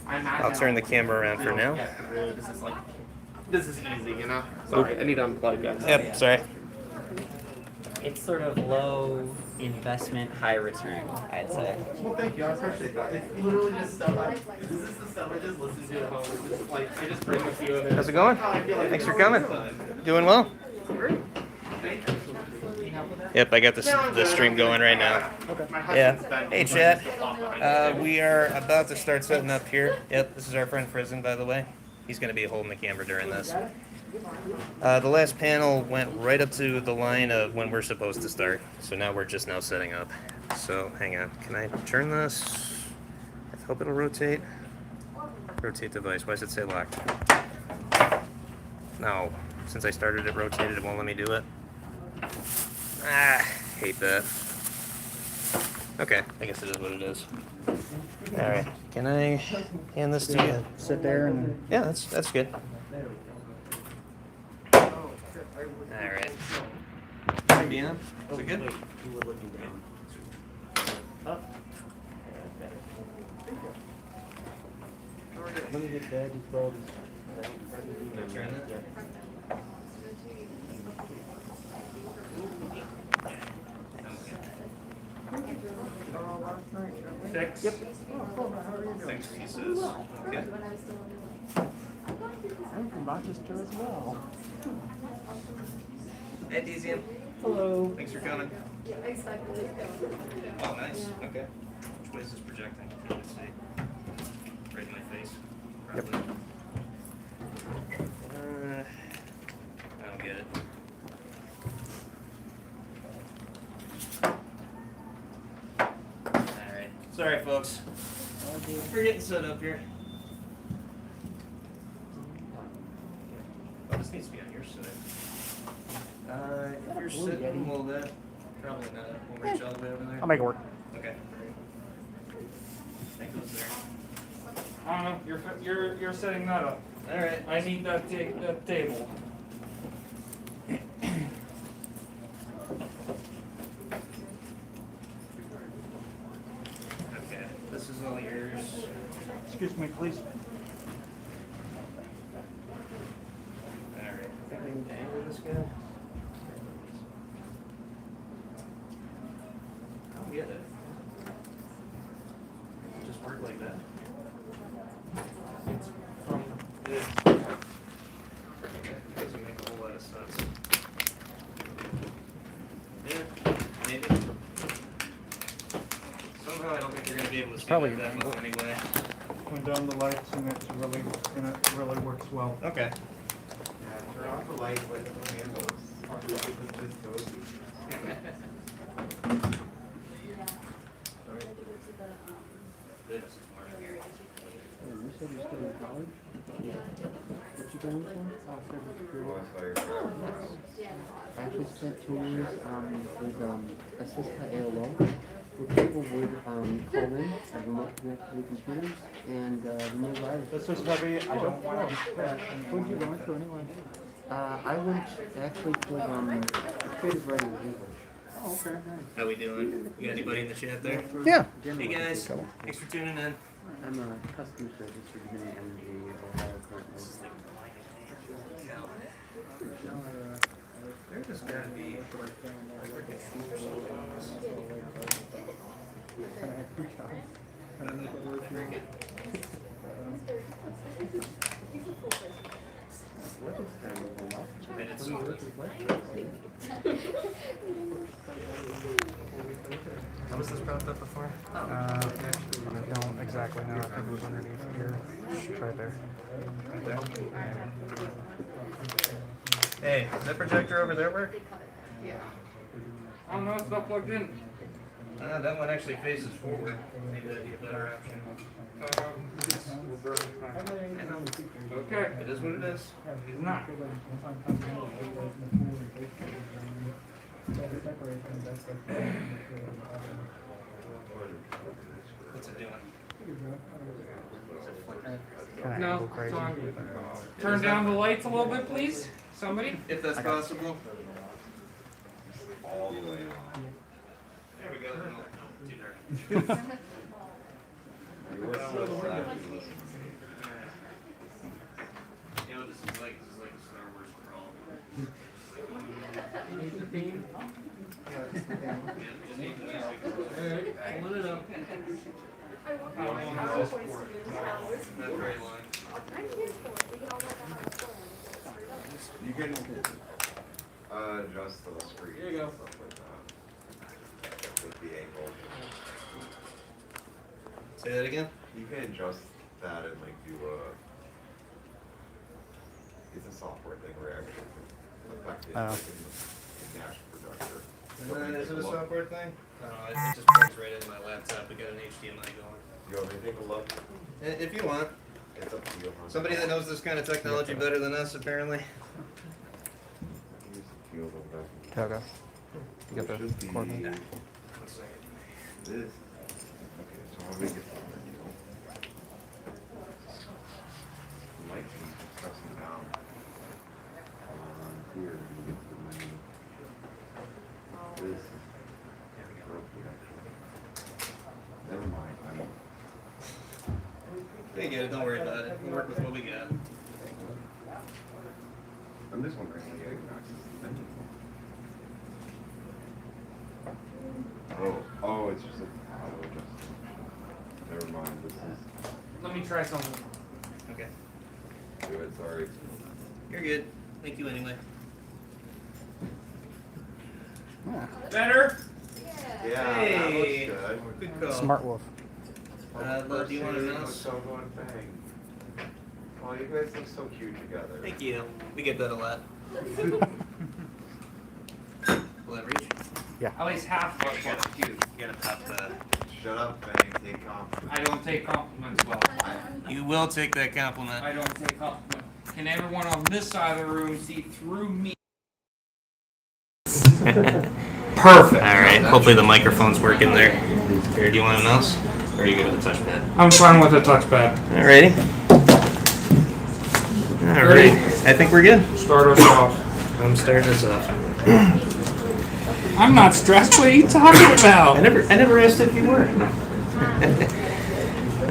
I'll turn the camera around for now. This is easy, you know? Sorry, I need to unplug that. Yep, sorry. It's sort of low investment, high return, I'd say. Well, thank you. I appreciate that. It's literally just stuff. This is the stuff I just listen to at home. It's just like, I just bring a few of it. How's it going? Thanks for coming. Doing well? Yep, I got the stream going right now. Yeah. Hey, chat. We are about to start setting up here. Yep, this is our friend Frizen, by the way. He's going to be holding the camera during this. The last panel went right up to the line of when we're supposed to start. So now we're just now setting up. So hang on. Can I turn this? I hope it'll rotate. Rotate device. Why does it say locked? No. Since I started it rotated, it won't let me do it. Ah, hate that. Okay, I guess it is what it is. Alright, can I hand this to you? Sit there and... Yeah, that's good. Alright. Is it good? Let me get that. Turn it. Six. Yep. 6 pieces. Okay. I'm from Rochester as well. Hey, Dezian. Hello. Thanks for coming. Oh, nice. Okay. Which way is this projecting? Let's see. Right in my face. Yep. I don't get it. Alright. Sorry, folks. We're getting set up here. Oh, this needs to be on your side. If you're sitting, well, that probably not. We'll reach all the way over there. I'll make it work. Okay. I think it was there. I don't know. You're setting that up. All right. I need that table. Okay. This is all yours. Excuse me, please. All right. Think we can angle this guy? I don't get it. Just work like that. It's from this. Doesn't make a whole lot of sense. Yeah, maybe. Somehow I don't think you're gonna be able to see Probably that an well anyway. Turn down the lights and it really works well. Okay. Yeah, turn off the light, but the handles. Just go. This. You said you're still in college? Yeah. What you going for? I actually spent 2 years as assistant at AOL, where people would call in and remote connect to the computers and remove viruses. This is heavy. I don't want to be crashed. What did you go into anyway? I went actually for creative writing in English. Oh, okay. How we doing? You got anybody in the chat there? Yeah. Hey guys, thanks for tuning in. I'm a customer service for Green Energy Ohio currently. There just gotta be. How was this propped up before? I don't exactly know. I think it was underneath here. Right there. Right there? Hey, does that projector over there work? I don't know. It's not plugged in. That one actually faces forward. Maybe that'd be a better option. Okay. It is what it is. It's not. What's it doing? No, it's on. Turn down the lights a little bit, please. Somebody. If that's possible. All the way on. There we go. Do that. This is like a Star Wars crawl. The theme? Yeah, it's the theme. Hold it up. Not very long. You can adjust the screen. Here you go. Stuff like that. With the angle. Say that again? You can adjust that and like do it's a software thing where actually affect it in dash projector. Is it a software thing? No, it just plugs right into my laptop. We got an HDMI going. You want me to take a look? If you want. It's up to you. Somebody that knows this kind of technology better than us, apparently. Use the field of that. Togo. You got the Should be coordinate? this. Okay, so how big is it? Might be pressing down on here to get the menu. This is broken actually. Never mind. They get it, don't worry about it. We'll work with what we got. I'm just wondering how you access the menu. Oh, it's just a auto adjustment. Never mind. This is. Let me try something. Okay. Do it. Sorry. You're good. Thank you anyway. Better? Yeah, Hey. that looks good. Good call. Smart Wolf. Love, do you want a mouse? Togo and Fang. Oh, you guys look so cute together. Thank you. We get that a lot. Will that reach? At least half of You what's cute. gotta pop the... Shut up, Fang. Take compliments. I don't take compliments well. You will take that compliment. I don't take compliments. Can everyone on this side of the room see through me? Perfect. Alright, hopefully the microphone's working there. Here, do you want a mouse? Or are you good with a touchpad? I'm fine with a touchpad. Alrighty. Alright, I think we're good. Start us off. I'm starting us off. I'm not stressed. What are you talking about? I never asked if you were.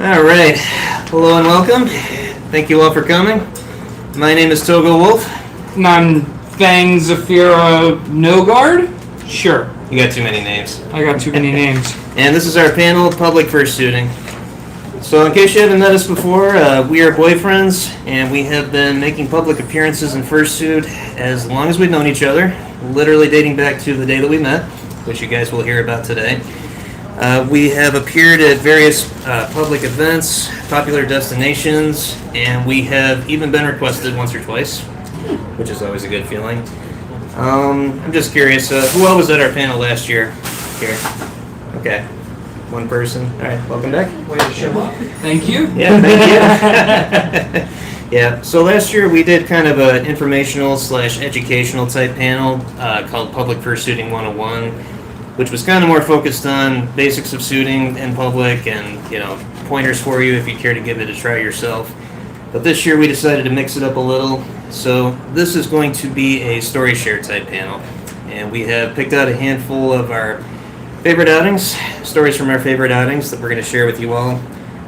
Alright, hello and welcome. Thank you all for coming. My name is Togo Wolf. And I'm Fang Zafira Nogard? Sure. You got too many names. I got too many names. And this is our panel, Public Fursuiting. So in case you haven't met us before, we are boyfriends, and we have been making public appearances in fursuit as long as we've known each other, literally dating back to the day that we met, which you guys will hear about today. We have appeared at various public events, popular destinations, and we have even been requested once or twice, which is always a good feeling. I'm just curious, who all was at our panel last year? Here. Okay. One person. All right, welcome back. Way to show up. Thank you. Yeah, thank you. Yeah, so last year we did kind of an informational / educational type panel called Public Fursuiting 101, which was kind of more focused on basics of suiting in public and, pointers for you if you care to give it a try yourself. But this year we decided to mix it up a little. So this is going to be a story share type panel. And we have picked out a handful of our favorite outings, stories from our favorite outings that we're going to share with you all.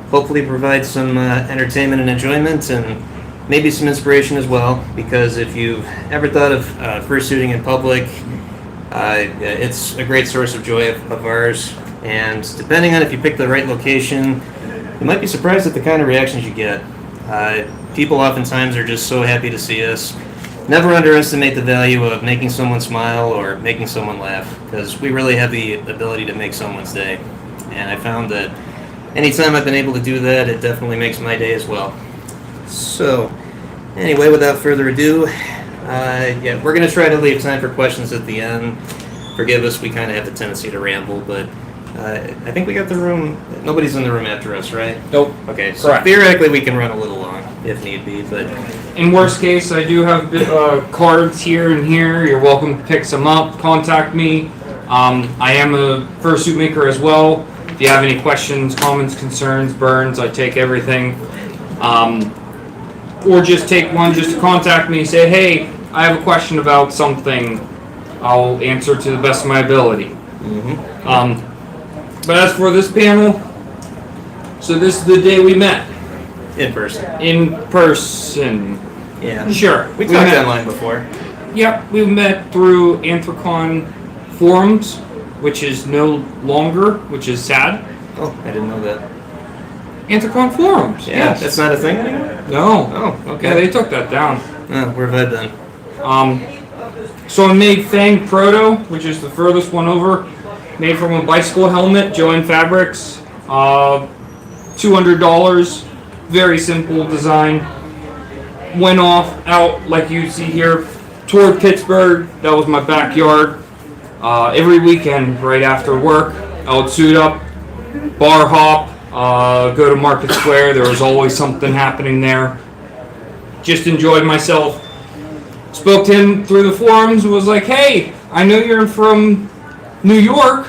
Hopefully provide some entertainment and enjoyment and maybe some inspiration as well, because if you've ever thought of fursuiting in public, it's a great source of joy of ours. And depending on if you pick the right location, you might be surprised at the kind of reactions you get. People oftentimes are just so happy to see us. Never underestimate the value of making someone smile or making someone laugh, because we really have the ability to make someone's day. And I found that anytime I've been able to do that, it definitely makes my day as well. So, anyway, without further ado, we're going to try to leave time for questions at the end. Forgive us, we kind of have the tendency to ramble, but I think we got the room. Nobody's in the room after us, right? Nope. Okay, so Correct. theoretically we can run a little long if need be, but In worst case, I do have cards here and here. You're welcome to pick some up. Contact me. I am a fursuit maker as well. If you have any questions, comments, concerns, burns, I take everything. Or just take one just to contact me. Say, hey, I have a question about something. I'll answer to the best of my ability. But as for this panel, So this is the day we met In person. in person. Yeah. Sure. We talked met. online before. Yep, we met through AnthrOhio forums, which is no longer, which is sad. Oh, I didn't know that. AnthrOhio forums. Yeah, Yes. that's not a thing anymore? No. Oh, okay. Yeah, they took that down. Oh, where have I been? So I made Fang Proto, which is the furthest one over, made from a bicycle helmet, Joanne Fabrics, $200, very simple design. Went off out like you see here toward Pittsburgh. That was my backyard. Every weekend, right after work, I would suit up, bar hop, go to Market Square. There was always something happening there. Just enjoyed myself. Spoke to him through the forums and was like, hey, I know you're from New York,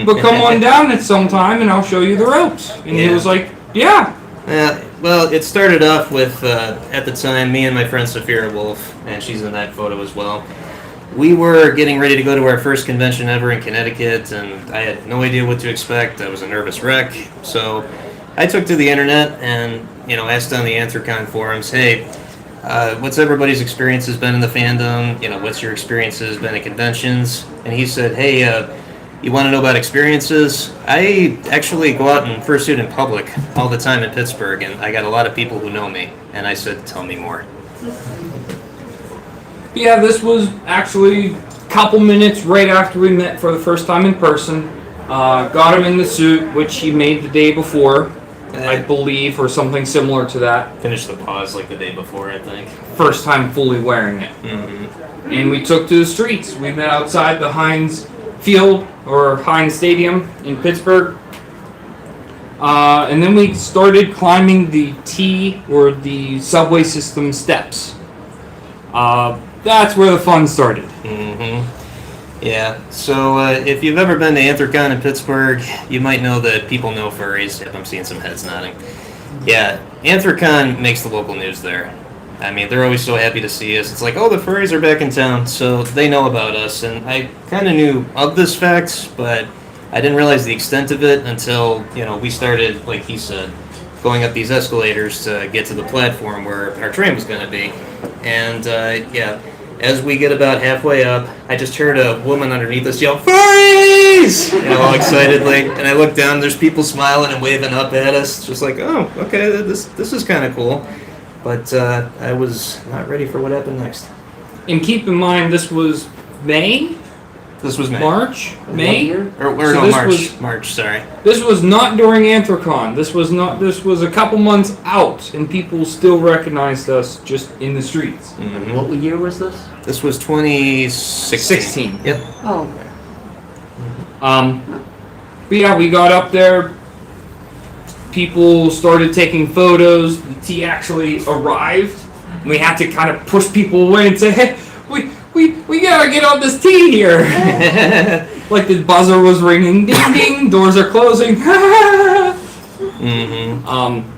but come on down at some time and I'll show you the ropes. And he Yeah. was like, yeah. Well, it started off with, at the time, me and my friend Saphira Wolf, and she's in that photo as well. We were getting ready to go to our first convention ever in Connecticut, and I had no idea what to expect. I was a nervous wreck. So I took to the internet and, asked on the AnthrOhio forums, hey, what's everybody's experience has been in the fandom? What's your experiences been at conventions? And he said, hey, you want to know about experiences? I actually go out and fursuit in public all the time in Pittsburgh, and I got a lot of people who know me. And I said, tell me more. Yeah, this was actually a couple minutes right after we met for the first time in person. Got him in the suit, which he made the day before, I believe, or something similar to that. Finished the pause like the day before, I think. First time fully wearing it. Mm-hmm. And we took to the streets. We met outside the Heinz Field, or Heinz Stadium in Pittsburgh. And then we started climbing the T, or the subway system steps. That's where the fun started. Mm-hmm. Yeah, so if you've ever been to AnthrOhio in Pittsburgh, you might know that people know furries. Yep, I'm seeing some heads nodding. Yeah, AnthrOhio makes the local news there. I mean, they're always so happy to see us. It's like, oh, the furries are back in town, so they know about us. And I kind of knew of this fact, but I didn't realize the extent of it until, we started, like he said, going up these escalators to get to the platform where our train was going to be. And, yeah, as we get about halfway up, I just heard a woman underneath us yell, furries! All excitedly. And I look down, there's people smiling and waving up at us. Just like, oh, okay, this is kind of cool. But I was not ready for what happened next. And keep in mind, this was May? This was May. March? May? Or So no, this March. was- March, sorry. This was not during AnthrOhio. This was a couple months out, and people still recognized us just in the streets. Mm-hmm. What year was this? This was 2016. 16. Yep. Oh, okay. But yeah, we got up there. People started taking photos. The tea actually arrived. We had to kind of push people away and say, "Hey, we gotta get on this tea here." Like the buzzer was ringing, ding ding. Doors are closing. Mm-hmm.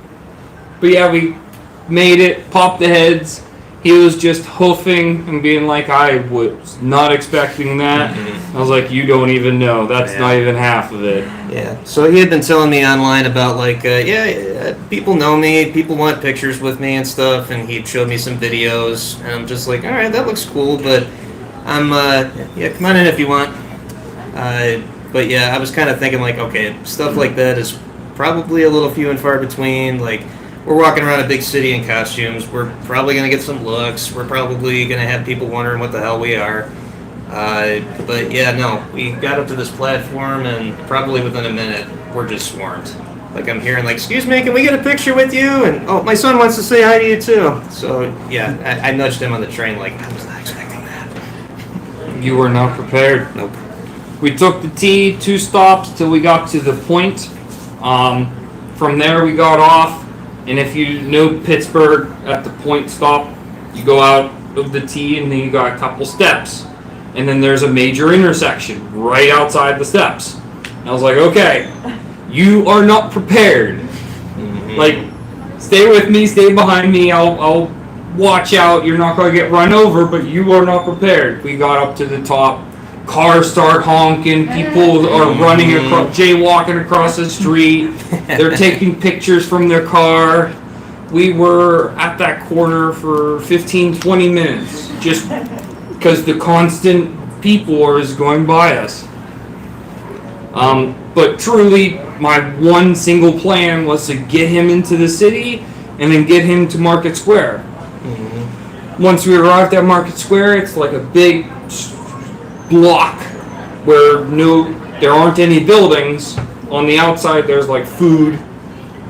But yeah, we made it. Popped the heads. He was just hoofing and being like, "I was not expecting that." I was like, "You don't even know. That's Yeah. not even half of it." Yeah. So he had been telling me online about like, people know me, people want pictures with me and stuff, and he showed me some videos, and I'm just like, all right, that looks cool, but I'm, come on in if you want. But yeah, I was kind of thinking like, okay, stuff like that is probably a little few and far between. Like, we're walking around a big city in costumes. We're probably gonna get some looks. We're probably gonna have people wondering what the hell we are. But yeah, no, we got up to this platform, and probably within a minute, we're just swarmed. Like, I'm hearing like, "Excuse me, can we get a picture with you?" And oh, my son wants to say hi to you too. So yeah, I nudged him on the train like, I was not expecting that. You were not prepared. Nope. We took the T 2 stops till we got to the point. From there we got off, and if you know Pittsburgh, at the point stop, you go out of the T and then you got a couple steps. And then there's a major intersection right outside the steps. And I was like, okay, you are not prepared. Mm-hmm. Like, stay with me, stay behind me, I'll watch out, you're not going to get run over, but you are not prepared. We got up to the top, cars start honking, people are running across, jaywalking across the street, they're taking pictures from their car. We were at that corner for 15-20 minutes just because the constant people is going by us. But truly, my one single plan was to get him into the city and then get him to Market Square. Once we arrived at Market Square, it's like a big block where there aren't any buildings. On the outside, there's like food,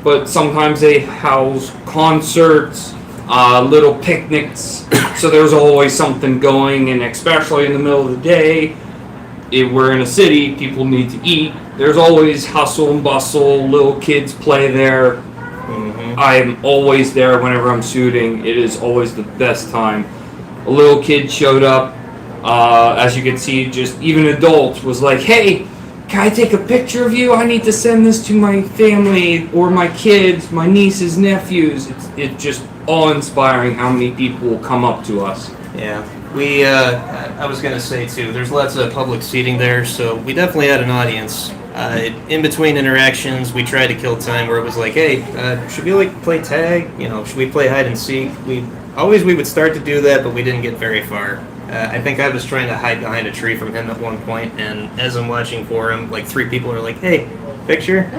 but sometimes they house concerts, little picnics. So there's always something going, and especially in the middle of the day, if we're in a city, people need to eat. There's always hustle and bustle, little kids play there. I'm always there whenever I'm shooting. It is always the best time. A little kid showed up, as you can see, just even adults was like, hey, can I take a picture of you? I need to send this to my family or my kids, my nieces, nephews. It's just awe-inspiring how many people come up to us. Yeah, I was gonna say too, there's lots of public seating there, so we definitely had an audience. In between interactions, we tried to kill time where it was like, hey, should we like play tag? You know, should we play hide and seek? We would start to do that, but we didn't get very far. I think I was trying to hide behind a tree from him at one point, and as I'm watching for him, like 3 people are like, hey, picture?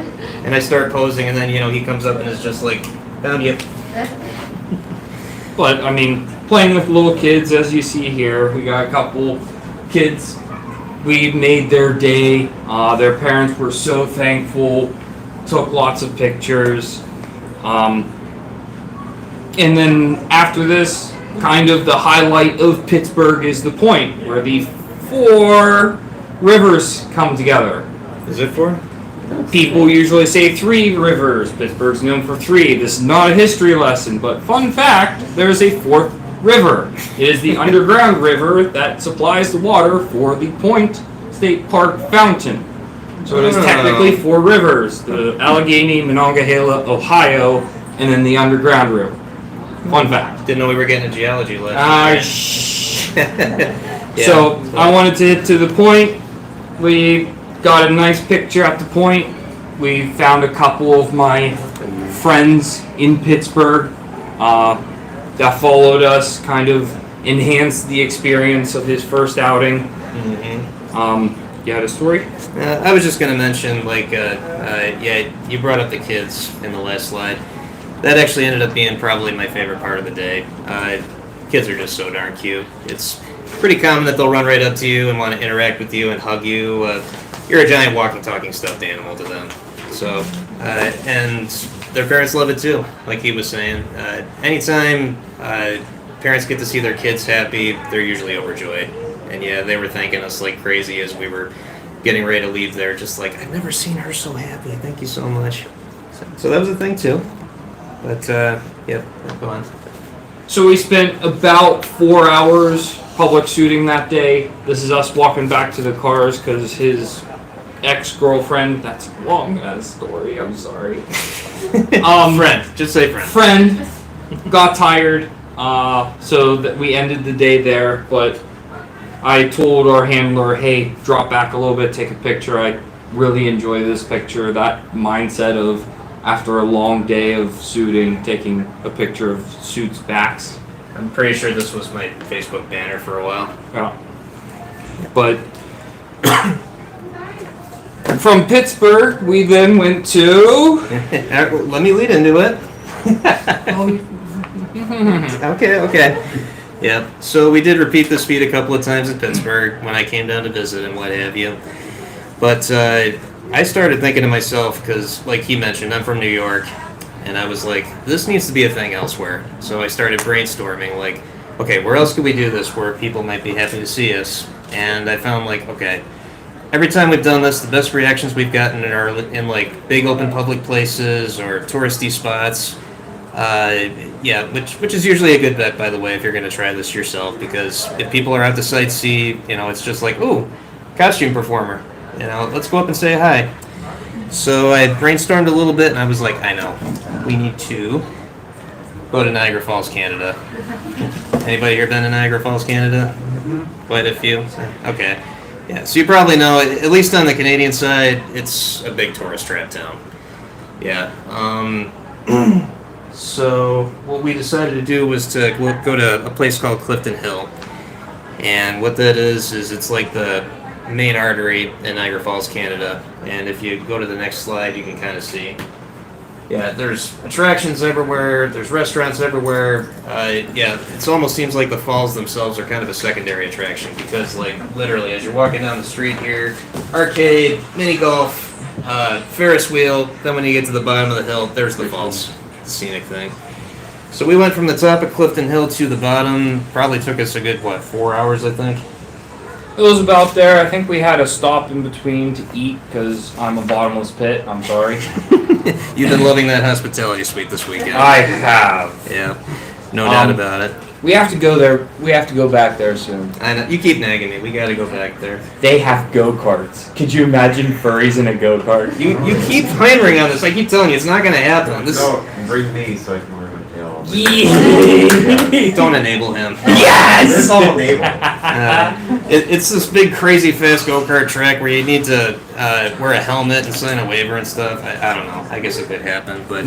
And I start posing, and then, he comes up and is just like, found you. But, I mean, playing with little kids, as you see here, we got a couple kids. We made their day. Their parents were so thankful, took lots of pictures. And then after this, kind of the highlight of Pittsburgh is the point where the 4 rivers come together. Is it 4? People usually say 3 rivers. Pittsburgh's known for 3. This is not a history lesson, but fun fact, there's a 4th river. It is the underground river that supplies the water for the Point State Park fountain. So it is technically 4 rivers. The Allegheny, Monongahela, Ohio, and then the underground river. Fun fact. Didn't know we were getting a geology lesson. Yeah, so I wanted to hit to the point. We got a nice picture at the point. We found a couple of my friends in Pittsburgh that followed us, kind of enhanced the experience of his first outing. You had a story? I was just going to mention, you brought up the kids in the last slide. That actually ended up being probably my favorite part of the day. Kids are just so darn cute. It's pretty common that they'll run right up to you and want to interact with you and hug you. You're a giant walking, talking stuffed animal to them. So, and their parents love it too, like he was saying. Anytime parents get to see their kids happy, they're usually overjoyed. And yeah, they were thanking us like crazy as we were getting ready to leave there, just like, I've never seen her so happy. Thank you so much. So that was a thing too. But, yep, go on. So we spent about 4 hours public shooting that day. This is us walking back to the cars because his ex-girlfriend, that's a long ass story, I'm sorry. Friend, just say friend. Friend got tired, so that we ended the day there, but I told our handler, hey, drop back a little bit, take a picture. I really enjoy this picture. That mindset of after a long day of shooting, taking a picture of suits' backs. I'm pretty sure this was my Facebook banner for a while. Yeah. But from Pittsburgh, we then went to... Let me lead into it. Okay. Yeah, so we did repeat this feat a couple of times in Pittsburgh when I came down to visit and what have you. But I started thinking to myself, because like he mentioned, I'm from New York, and I was like, this needs to be a thing elsewhere. So I started brainstorming, like, okay, where else could we do this where people might be happy to see us? And I found, like, okay, every time we've done this, the best reactions we've gotten are in like big open public places or touristy spots. Yeah, which is usually a good bet, by the way, if you're going to try this yourself, because if people are out to sightsee, it's just like, ooh, costume performer, let's go up and say hi. So I brainstormed a little bit, and I was like, I know, we need to go to Niagara Falls, Canada. Anybody here been to Niagara Falls, Canada? Quite a few. Okay. Yeah, so you probably know, at least on the Canadian side, it's a big tourist trap town. Yeah. So what we decided to do was to go to a place called Clifton Hill. And what that is it's like the main artery in Niagara Falls, Canada. And if you go to the next slide, you can kind of see. Yeah, there's attractions everywhere. There's restaurants everywhere. Yeah, it almost seems like the falls themselves are kind of a secondary attraction because, like, literally, as you're walking down the street here, arcade, mini golf, Ferris wheel. Then when you get to the bottom of the hill, there's the falls, the scenic thing. So we went from the top of Clifton Hill to the bottom. Probably took us a good 4 hours, I think. It was about there. I think we had a stop in between to eat because I'm a bottomless pit. I'm sorry. You've been loving that hospitality suite this weekend. I have. Yeah, no doubt about it. We have to go there. We have to go back there soon. I know. You keep nagging me. We got to go back there. They have go-karts. Could you imagine furries in a go-kart? You keep hammering on this. I keep telling you, it's not going to happen. This No, bring me so I can wear my tail. don't enable him. Yes! I'll enable. It's this big, crazy, fast go-kart track where you need to wear a helmet and sign a waiver and stuff. I don't know. I guess it could happen, but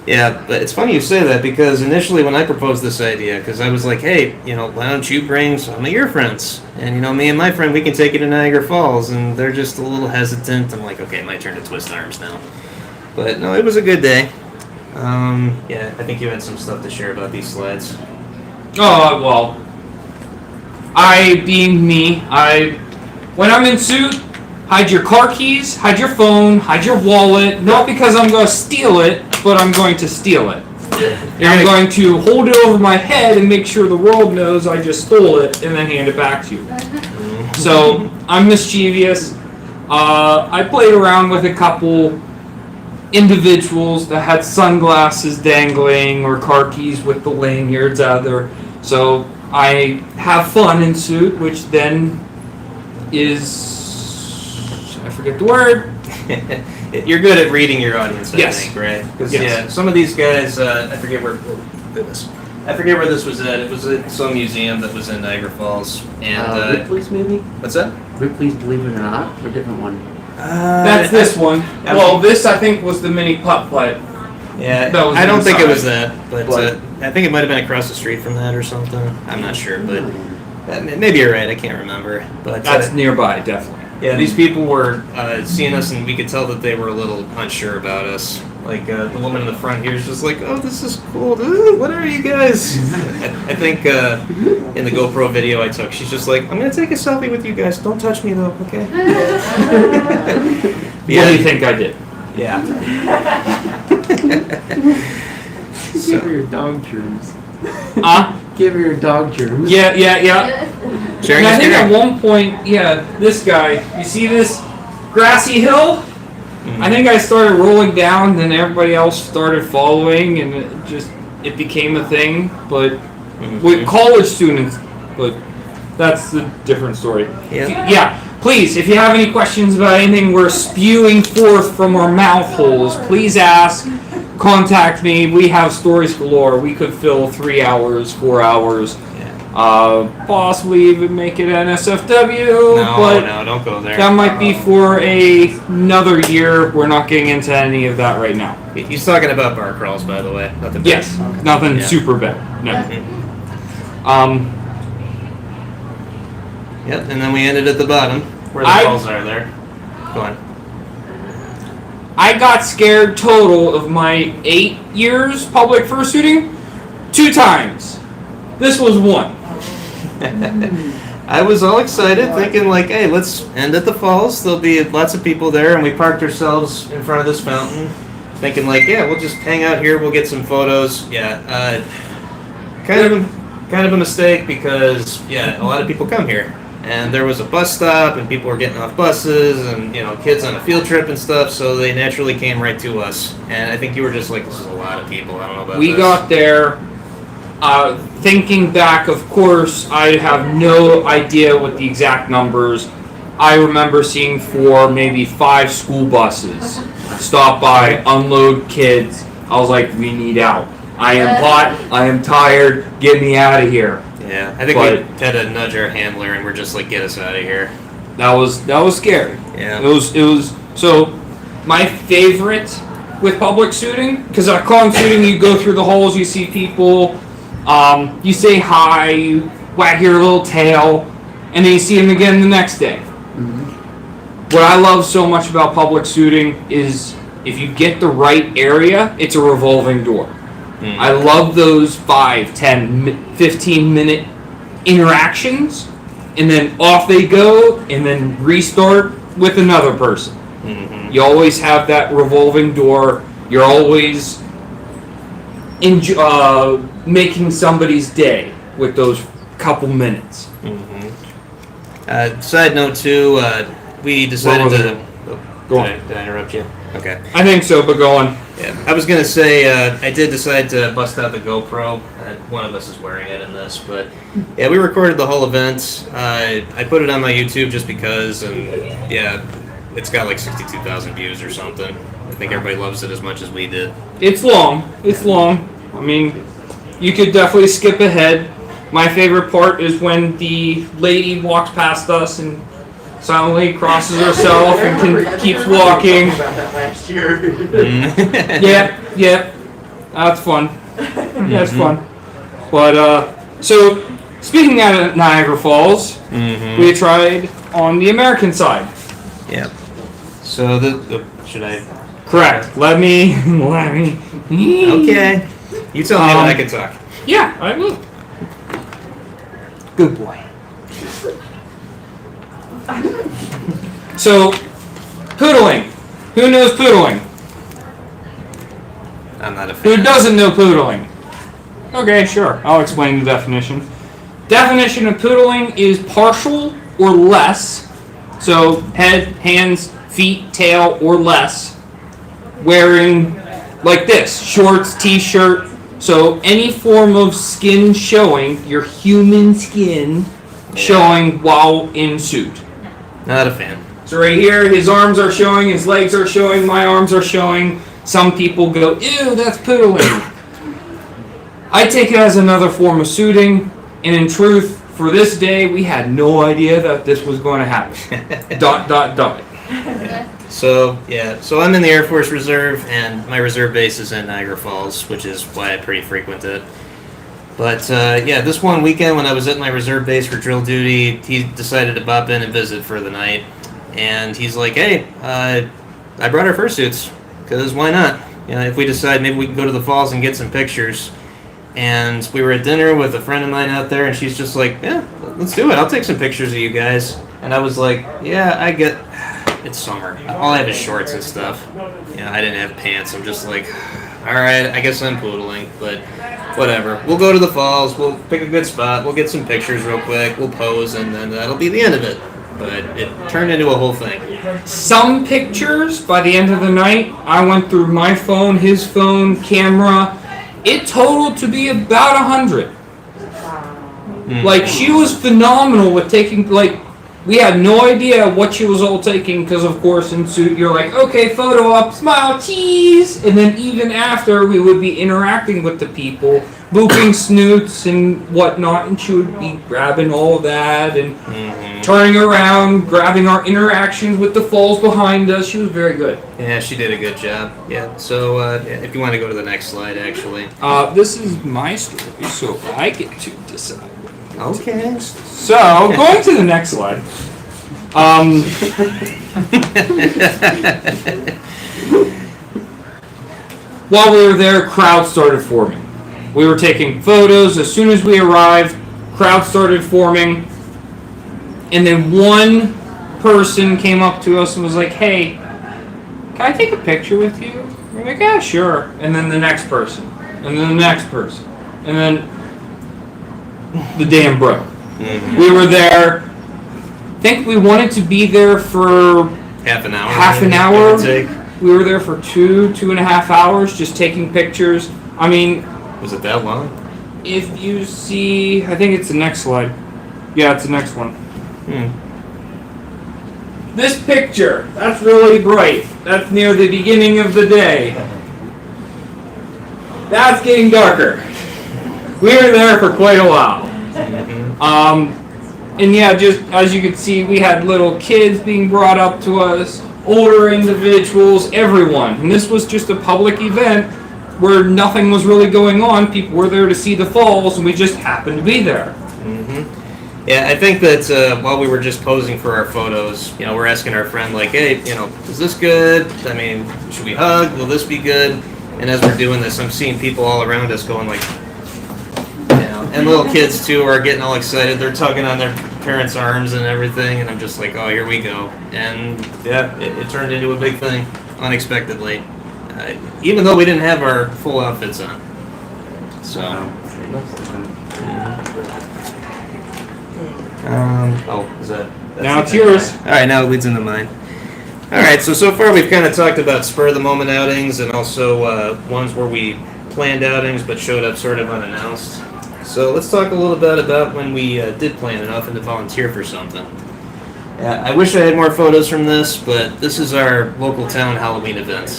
yeah. But it's funny you say that because initially when I proposed this idea, because I was like, hey, why don't you bring some of your friends? And me and my friend, we can take you to Niagara Falls, and they're just a little hesitant. I'm like, okay, my turn to twist arms now. But no, it was a good day. Yeah, I think you had some stuff to share about these slides. Oh, well. Being me, when I'm in suit, hide your car keys, hide your phone, hide your wallet, not because I'm going to steal it, but I'm going to steal it. I'm going to hold it over my head and make sure the world knows I just stole it and then hand it back to you. So, I'm mischievous. I played around with a couple individuals that had sunglasses dangling or car keys with the lanyards out there. So, I have fun in suit, which then is... I forget the word. You're good at reading your audience, I Yes. think, right? Because Yes. yeah, some of these guys, I forget where. I forget where this was at. It was at some museum that was in Niagara Falls, and Ripley's maybe? what's that? Ripley's Believe It or Not, or a different one? That's this one. Well, this I think was the mini putt-putt. Yeah, That was I don't think it inside. was that, but I think it might have been across the street from that or something. I'm not sure, but maybe you're right. I can't remember. But That's nearby, definitely. yeah, these people were seeing us, and we could tell that they were a little unsure about us. Like the woman in the front here is just like, "Oh, this is cool. Ooh, what are you guys?" I think in the GoPro video I took, she's just like, "I'm gonna take a selfie with you guys. Don't touch me though, okay?" What do you think I did? Yeah. Give her your dog germs. Huh? Give her your dog germs. Yeah. Sharing And I is think at caring. one point, this guy, you see this grassy hill? I think I started rolling down, then everybody else started following, and it became a thing. But with college students, but that's a different story. Yeah. Please, if you have any questions about anything we're spewing forth from our mouth holes, please ask. Contact me. We have stories galore. We could fill 3 hours, 4 hours. Possibly even make it NSFW, but No, don't go there. that might be for another year. We're not getting into any of that right now. He's talking about bar crawls, by the way. Nothing bad. Yes, nothing Yeah. super bad. No. Yep, and then we ended at the bottom, where the falls are there. Go on. I got scared total of my 8 years public fursuiting 2 times. This was 1. I was all excited, thinking like, hey, let's end at the falls. There'll be lots of people there, and we parked ourselves in front of this fountain, thinking like, yeah, we'll just hang out here. We'll get some photos. Yeah, kind of a mistake because a lot of people come here, and there was a bus stop, and people were getting off buses, and kids on a field trip and stuff. So they naturally came right to us, and I think you were just like, this is a lot of people. I don't know about We this. got there. Thinking back, of course, I have no idea what the exact numbers. I remember seeing 4, maybe 5 school buses stop by, unload kids. I was like, we need out. I am hot. I am tired. Get me out of here. Yeah, I think we had to nudge our handler, and we're just like, get us out of here. That was scary. Yeah. It was so my favorite with public shooting, because at con shooting you go through the halls, you see people, you say hi, you wag your little tail, and then you see them again the next day. What I love so much about public shooting is if you get the right area, it's a revolving door. I love those 5, 10, 15-minute interactions, and then off they go, and then restart with another person. You always have that revolving door. You're always making somebody's day with those couple minutes. Side note too, we decided to. Go on. Did I interrupt you? Okay. I think so, but go on. Yeah, I was gonna say I did decide to bust out the GoPro. One of us is wearing it in this, but yeah, we recorded the whole event. I put it on my YouTube just because, and yeah, it's got like 62,000 views or something. I think everybody loves it as much as we did. It's long. It's long. I mean, you could definitely skip ahead. My favorite part is when the lady walks past us and silently crosses herself and keeps walking. Last year. Yeah, that's fun. That's fun. But so speaking of Niagara Falls, we tried on the American side. Yeah. So should I? Correct. Let me. Okay. You tell me when I can talk. Yeah, I will. Good boy. So, poodling. Who knows poodling? I'm not a fan. Who doesn't know poodling? Okay, sure. I'll explain the definition. Definition of poodling is partial or less. So, head, hands, feet, tail, or less. Wearing like this, shorts, t-shirt. So, any form of skin showing, your human skin showing while in suit. Not a fan. So right here, his arms are showing, his legs are showing, my arms are showing. Some people go, ew, that's poodling. I take it as another form of suiting, and in truth, for this day, we had no idea that this was going to happen. ... So I'm in the Air Force Reserve, and my reserve base is in Niagara Falls, which is why I pretty frequent it. But yeah, this one weekend when I was at my reserve base for drill duty, he decided to bop in and visit for the night. And he's like, hey, I brought our fursuits, because why not? You know, if we decide maybe we can go to the falls and get some pictures. And we were at dinner with a friend of mine out there, and she's just like, yeah, let's do it. I'll take some pictures of you guys. And I was like, yeah, I get, it's summer. All I have is shorts and stuff. You know, I didn't have pants. I'm just like, all right, I guess I'm poodling, but whatever. We'll go to the falls. We'll pick a good spot. We'll get some pictures real quick. We'll pose, and then that'll be the end of it. But it turned into a whole thing. Some pictures, by the end of the night, I went through my phone, his phone, camera. It totaled to be about 100. Like, she was phenomenal with taking, like, we had no idea what she was all taking, because, of course, in suit, you're like, okay, photo up, smile, cheese. And then even after, we would be interacting with the people, booping snoots and whatnot, and she would be grabbing all of that and turning around, grabbing our interactions with the falls behind us. She was very good. Yeah, she did a good job. Yeah, so if you want to go to the next slide, actually. This is my story, so I get to decide. Okay. So, going to the next slide. While we were there, crowds started forming. We were taking photos. As soon as we arrived, crowds started forming. And then one person came up to us and was like, hey, can I take a picture with you? We're like, yeah, sure. And then the next person. And then the next person. And then the dam broke. We were there. I think we wanted to be there for half an hour. Half an hour. We were there for 2.5 hours just taking pictures. I mean, was it that long? If you see, I think it's the next slide. Yeah, it's the next one. This picture, that's really bright. That's near the beginning of the day. That's getting darker. We were there for quite a while. And yeah, just as you can see, we had little kids being brought up to us, older individuals, everyone. And this was just a public event where nothing was really going on. People were there to see the falls, and we just happened to be there. Yeah, I think that while we were just posing for our photos, you know, we're asking our friend, like, hey, you know, is this good? I mean, should we hug? Will this be good? And as we're doing this, I'm seeing people all around us going like, you know, and little kids too are getting all excited. They're tugging on their parents' arms and everything, and I'm just like, oh, here we go. And yeah, it turned into a big thing unexpectedly, even though we didn't have our full outfits on. So. Is that? Now it's yours. All right, now it leads into mine. All right, so far we've kind of talked about spur of the moment outings and also ones where we planned outings but showed up sort of unannounced. So let's talk a little bit about when we did plan and often to volunteer for something. I wish I had more photos from this, but this is our local town Halloween event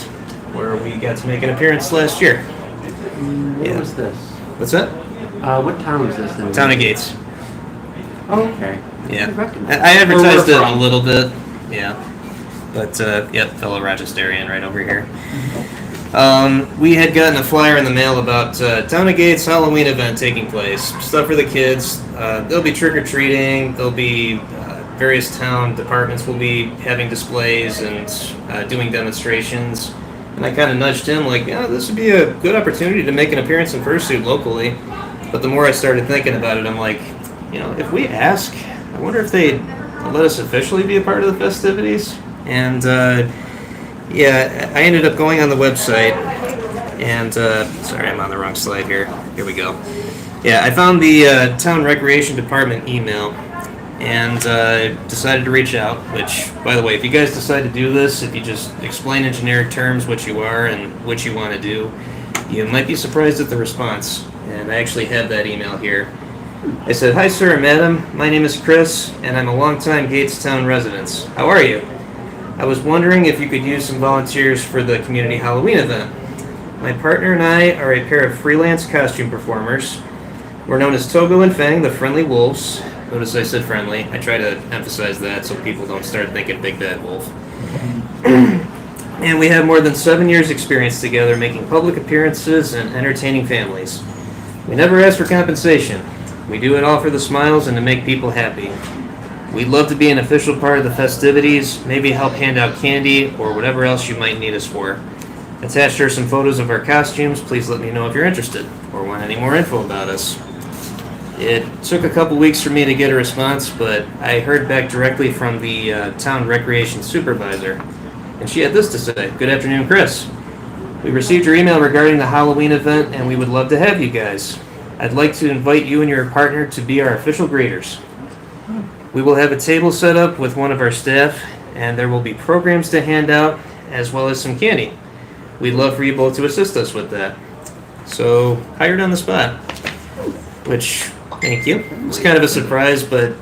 where we got to make an appearance last year. What was this? What's that? What town is this in? Town of Gates. Oh, okay. Yeah. I recognize I advertised Where it we're a from. little bit, yeah. But, yep, fellow Rochesterian right over here. We had gotten a flyer in the mail about Town of Gates Halloween event taking place. Stuff for the kids. There'll be trick-or-treating. There'll be various town departments will be having displays and doing demonstrations. And I kind of nudged him like, yeah, this would be a good opportunity to make an appearance in Fursuit locally. But the more I started thinking about it, I'm like, you know, if we ask, I wonder if they'd let us officially be a part of the festivities. And yeah, I ended up going on the website and sorry, I'm on the wrong slide here. Here we go. Yeah, I found the town recreation department email and decided to reach out, which, by the way, if you guys decide to do this, if you just explain in generic terms what you are and what you want to do, you might be surprised at the response. And I actually have that email here. I said, hi sir and madam, my name is Chris, and I'm a longtime Gatestown resident. How are you? I was wondering if you could use some volunteers for the community Halloween event. My partner and I are a pair of freelance costume performers. We're known as Togo and Fang, the friendly wolves. Notice I said friendly. I try to emphasize that so people don't start thinking big bad wolf. And we have more than 7 years experience together making public appearances and entertaining families. We never ask for compensation. We do it all for the smiles and to make people happy. We'd love to be an official part of the festivities, maybe help hand out candy or whatever else you might need us for. Attached are some photos of our costumes. Please let me know if you're interested or want any more info about us. It took a couple weeks for me to get a response, but I heard back directly from the town recreation supervisor, and she had this to say. Good afternoon, Chris. We received your email regarding the Halloween event, and we would love to have you guys. I'd like to invite you and your partner to be our official greeters. We will have a table set up with one of our staff, and there will be programs to hand out, as well as some candy. We'd love for you both to assist us with that. So, hired on the spot. Which, thank you. It's kind of a surprise, but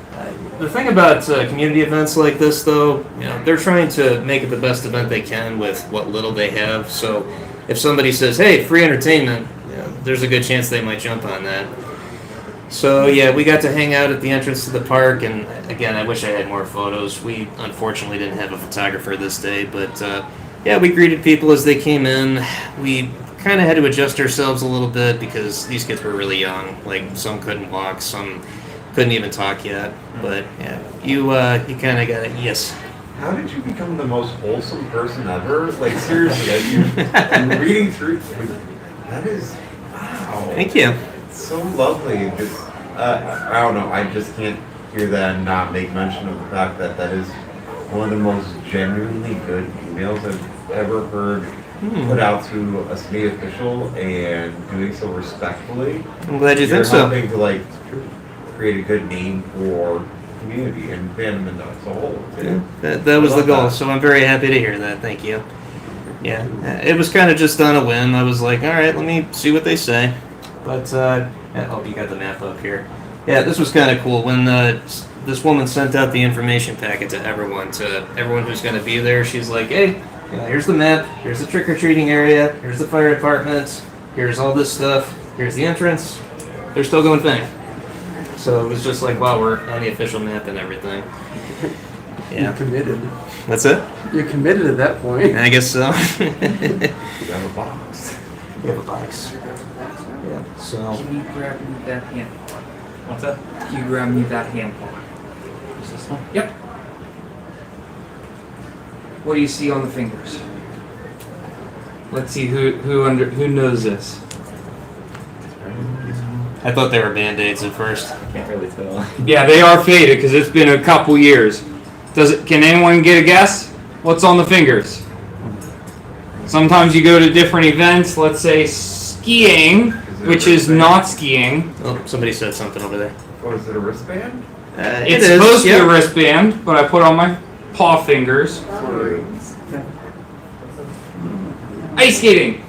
the thing about community events like this, though, you know, they're trying to make it the best event they can with what little they have. So, if somebody says, hey, free entertainment, there's a good chance they might jump on that. So yeah, we got to hang out at the entrance to the park, and again, I wish I had more photos. We unfortunately didn't have a photographer this day, but yeah, we greeted people as they came in. We kind of had to adjust ourselves a little bit because these kids were really young. Like, some couldn't walk, some couldn't even talk yet. But yeah, you kind of got it. Yes. How did you become the most wholesome person ever? Like, seriously, I'm reading through. That is, wow. Thank you. It's so lovely. Just, I don't know. I just can't hear that and not make mention of the fact that that is one of the most genuinely good emails I've ever heard put out to a city official, and doing so respectfully. I'm glad you You're think so. helping to like create a good name for community and fandom as a whole. Too. Yeah, that was the love goal, that. so I'm very happy to hear that. Thank you. Yeah, it was kind of just on a whim. I was like, all right, let me see what they say. But I hope you got the map up here. Yeah, this was kind of cool. When this woman sent out the information packet to everyone who's going to be there, she's like, hey, here's the map, here's the trick-or-treating area, here's the fire department, here's all this stuff, here's the entrance, they're still going Fang. So it was just like, wow, we're on the official map and everything. You're Yeah. committed. That's it? You're committed at that point. I guess so. You have a box. We have a box. Yeah. So. Can you grab me that hand? What's that? Can you grab me that hand? Is this one? Yep. What do you see on the fingers? Let's see who knows this. I thought they were band-aids at first. Can't really tell. Yeah, they are faded because it's been a couple years. Can anyone get a guess? What's on the fingers? Sometimes you go to different events, let's say skiing, which is not skiing. Oh, somebody said something over there. Oh, is it a wristband? It's supposed to be a wristband, but I put on my paw fingers. Ice skating.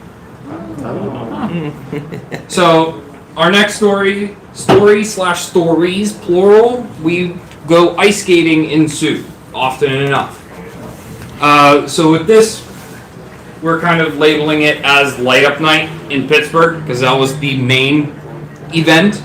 So our next stories, plural, we go ice skating in suit, often enough. So with this, we're kind of labeling it as Light Up Night in Pittsburgh, because that was the main event.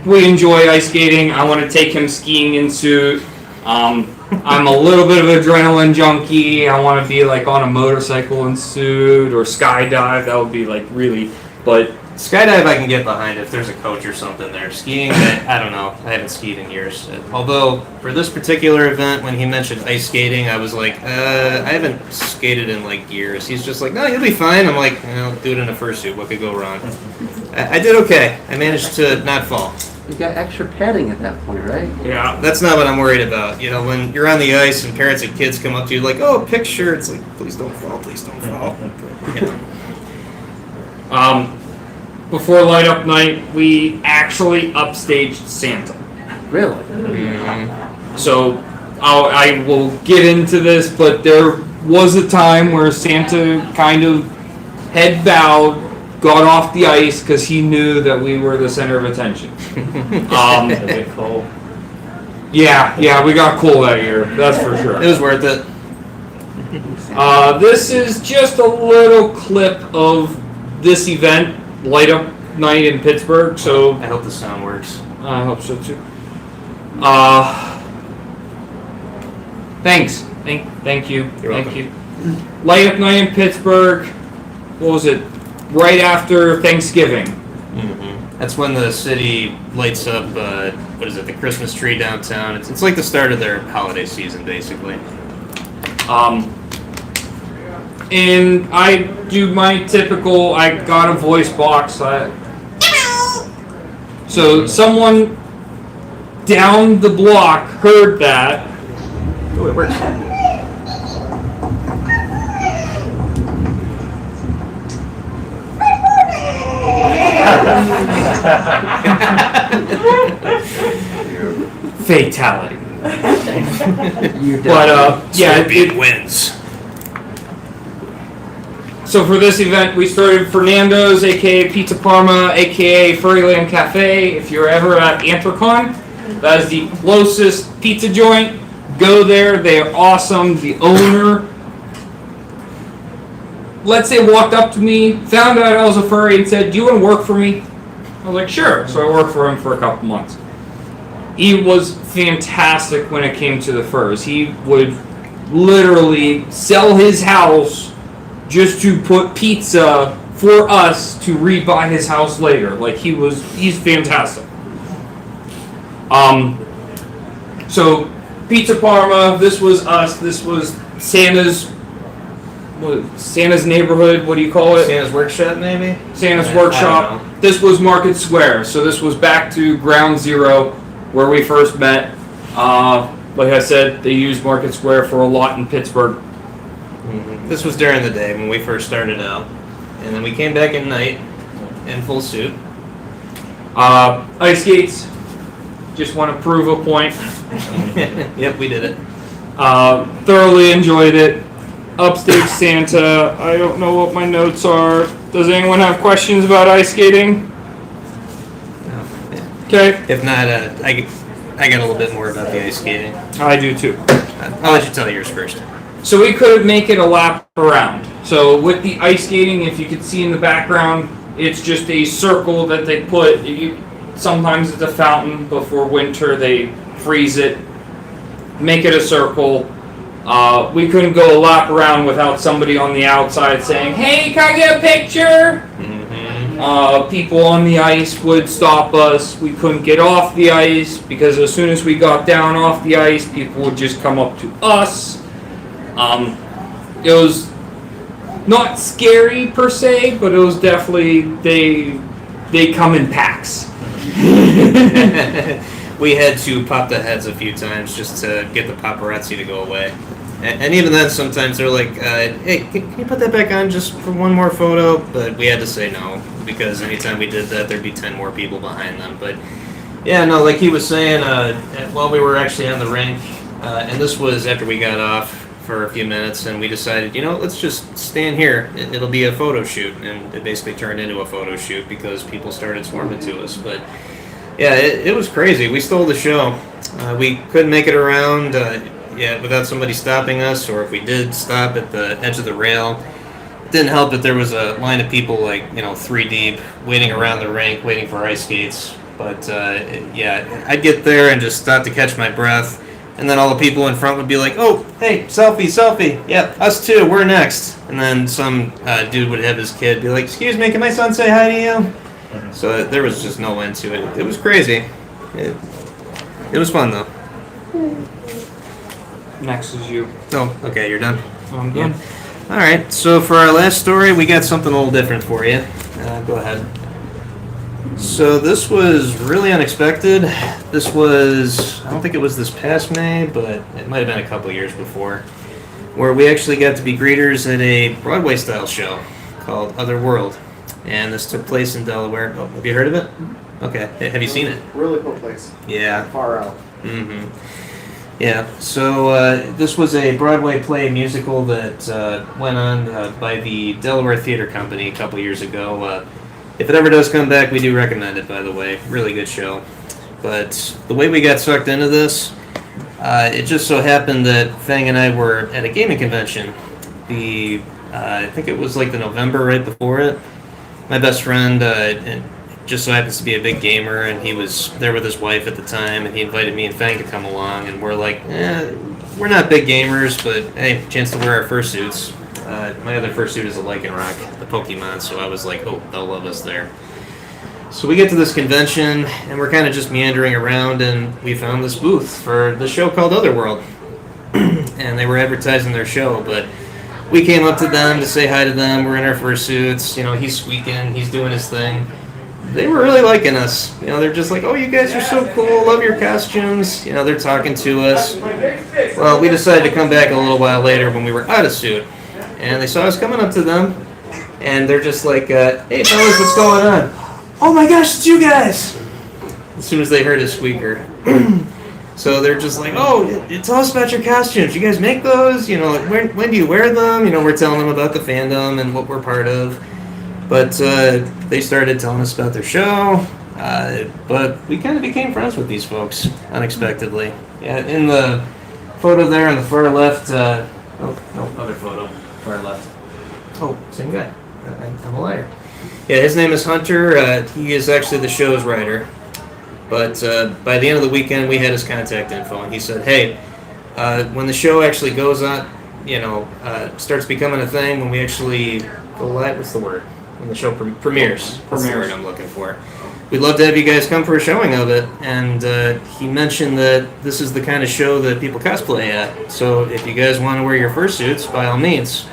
We enjoy ice skating. I want to take him skiing in suit. I'm a little bit of an adrenaline junkie. I want to be like on a motorcycle in suit or skydive. That would be like really, but Skydive I can get behind if there's a coach or something there. Skiing, I don't know. I haven't skied in years. Although, for this particular event, when he mentioned ice skating, I was like, I haven't skated in like years. He's just like, no, you'll be fine. I'm like, do it in a fursuit. What could go wrong? I did okay. I managed to not fall. You got extra padding at that point, right? yeah. That's not what I'm worried about. You know, when you're on the ice and parents and kids come up to you like, oh, picture. It's like, please don't fall. Please don't fall. You know. Before Light Up Night, we actually upstaged Santa. Really? So I will get into this, but there was a time where Santa kind of head bowed, got off the ice because he knew that we were the center of attention. A bit cold. Yeah, we got cool that year. That's for sure. It was worth it. This is just a little clip of this event, Light Up Night in Pittsburgh. So I hope the sound works. I hope so too. Thanks. Thank you. You're Thank welcome. you. Light Up Night in Pittsburgh. What was it? Right after Thanksgiving. Mm-hmm. That's when the city lights up. What is it? The Christmas tree downtown. It's like the start of their holiday season, basically. And I do my typical. I got a voice box. So someone down the block heard that. Oh, it works. Fatality. You But yeah, Scorpion wins. so for this event, we started Fernando's, aka Pizza Parma, aka Furryland Cafe. If you're ever at AnthrOhio, that is the closest pizza joint. Go there; they are awesome. The owner, let's say, walked up to me, found out I was a furry, and said, "Do you want to work for me?" I was like, "Sure." So I worked for him for a couple months. He was fantastic when it came to the furs. He would literally sell his house just to put pizza for us to rebuy his house later. Like he's fantastic. So Pizza Parma, this was us. This was Santa's neighborhood. What do you call it? Santa's workshop, maybe. Santa's I workshop. don't know. This was Market Square, so this was back to ground zero where we first met. Like I said, they used Market Square for a lot in Pittsburgh. Mm-hmm. This was during the day when we first started out, and then we came back at night in full suit. Ice skates. Just want to prove a point. Yep, we did it. Thoroughly enjoyed it. Upstage Santa. I don't know what my notes are. Does anyone have questions about ice skating? Okay. If not, I got a little bit more about the ice skating. I do too. I'll let you tell yours first. So we could make it a lap around. So with the ice skating, if you could see in the background, it's just a circle that they put. sometimes it's a fountain. Before winter, they freeze it, make it a circle. We couldn't go a lap around without somebody on the outside saying, "Hey, can I get a picture?" People on the ice would stop us. We couldn't get off the ice because as soon as we got down off the ice, people would just come up to us. It was not scary per se, but it was definitely they come in packs. We had to pop the heads a few times just to get the paparazzi to go away. And even then, sometimes they're like, hey, can you put that back on just for one more photo? But we had to say no, because anytime we did that, there'd be 10 more people behind them. But yeah, no, like he was saying, while we were actually on the rink, and this was after we got off for a few minutes, and we decided, let's just stand here. It'll be a photo shoot. And it basically turned into a photo shoot because people started swarming to us. But yeah, it was crazy. We stole the show. We couldn't make it around without somebody stopping us, or if we did stop at the edge of the rail. It didn't help that there was a line of people 3 deep waiting around the rink, waiting for ice skates. But I'd get there and just stop to catch my breath. And then all the people in front would be like, "Oh, hey, selfie. Yeah, us too, we're next." And then some dude would have his kid be like, "Excuse me, can my son say hi to you?" So there was just no end to it. It was crazy. It was fun, though. Next is you. Oh, okay, you're done? I'm done. Yeah. All right, so for our last story, we got something a little different for you. Go ahead. So this was really unexpected. This was, I don't think it was this past May, but it might have been a couple years before, where we actually got to be greeters at a Broadway-style show called Otherworld. And this took place in Delaware. Oh, have you heard of it? Okay. Have you seen it? Really cool place. Yeah. Far out. Mm-hmm. Yeah. So this was a Broadway play musical that went on by the Delaware Theater Company a couple years ago. If it ever does come back, we do recommend it, by the way. Really good show. But the way we got sucked into this, it just so happened that Fang and I were at a gaming convention. I think it was like the November right before it. My best friend just so happens to be a big gamer, and he was there with his wife at the time, and he invited me and Fang to come along, and we're like, we're not big gamers, but hey, chance to wear our fursuits. My other fursuit is a Lycanroc, the Pokemon, so I was like, oh, they'll love us there. So we get to this convention, and we're kind of just meandering around, and we found this booth for the show called Otherworld. And they were advertising their show, but we came up to them to say hi to them. We're in our fursuits. He's squeaking. He's doing his thing. They were really liking us. They're just like, oh, you guys are so cool. Love your costumes. They're talking to us. Well, we decided to come back a little while later when we were out of suit. And they saw us coming up to them. And they're just like, hey, fellas, what's going on? Oh, my gosh, it's you guys. As soon as they heard his squeaker. So they're just like, oh, tell us about your costumes. You guys make those? When do you wear them? We're telling them about the fandom and what we're part of. But they started telling us about their show. But we kind of became friends with these folks unexpectedly. Yeah, in the photo there on the far left. No, other photo. Far left. Oh, same guy. I'm a liar. Yeah, his name is Hunter. He is actually the show's writer. But by the end of the weekend, we had his contact info, and he said, hey, when the show actually goes on, starts becoming a thing, when we actually go live, what's the word? When the show premieres. That's the word I'm looking for. We'd love to have you guys come for a showing of it. And he mentioned that this is the kind of show that people cosplay at. So if you guys want to wear your fursuits, by all means.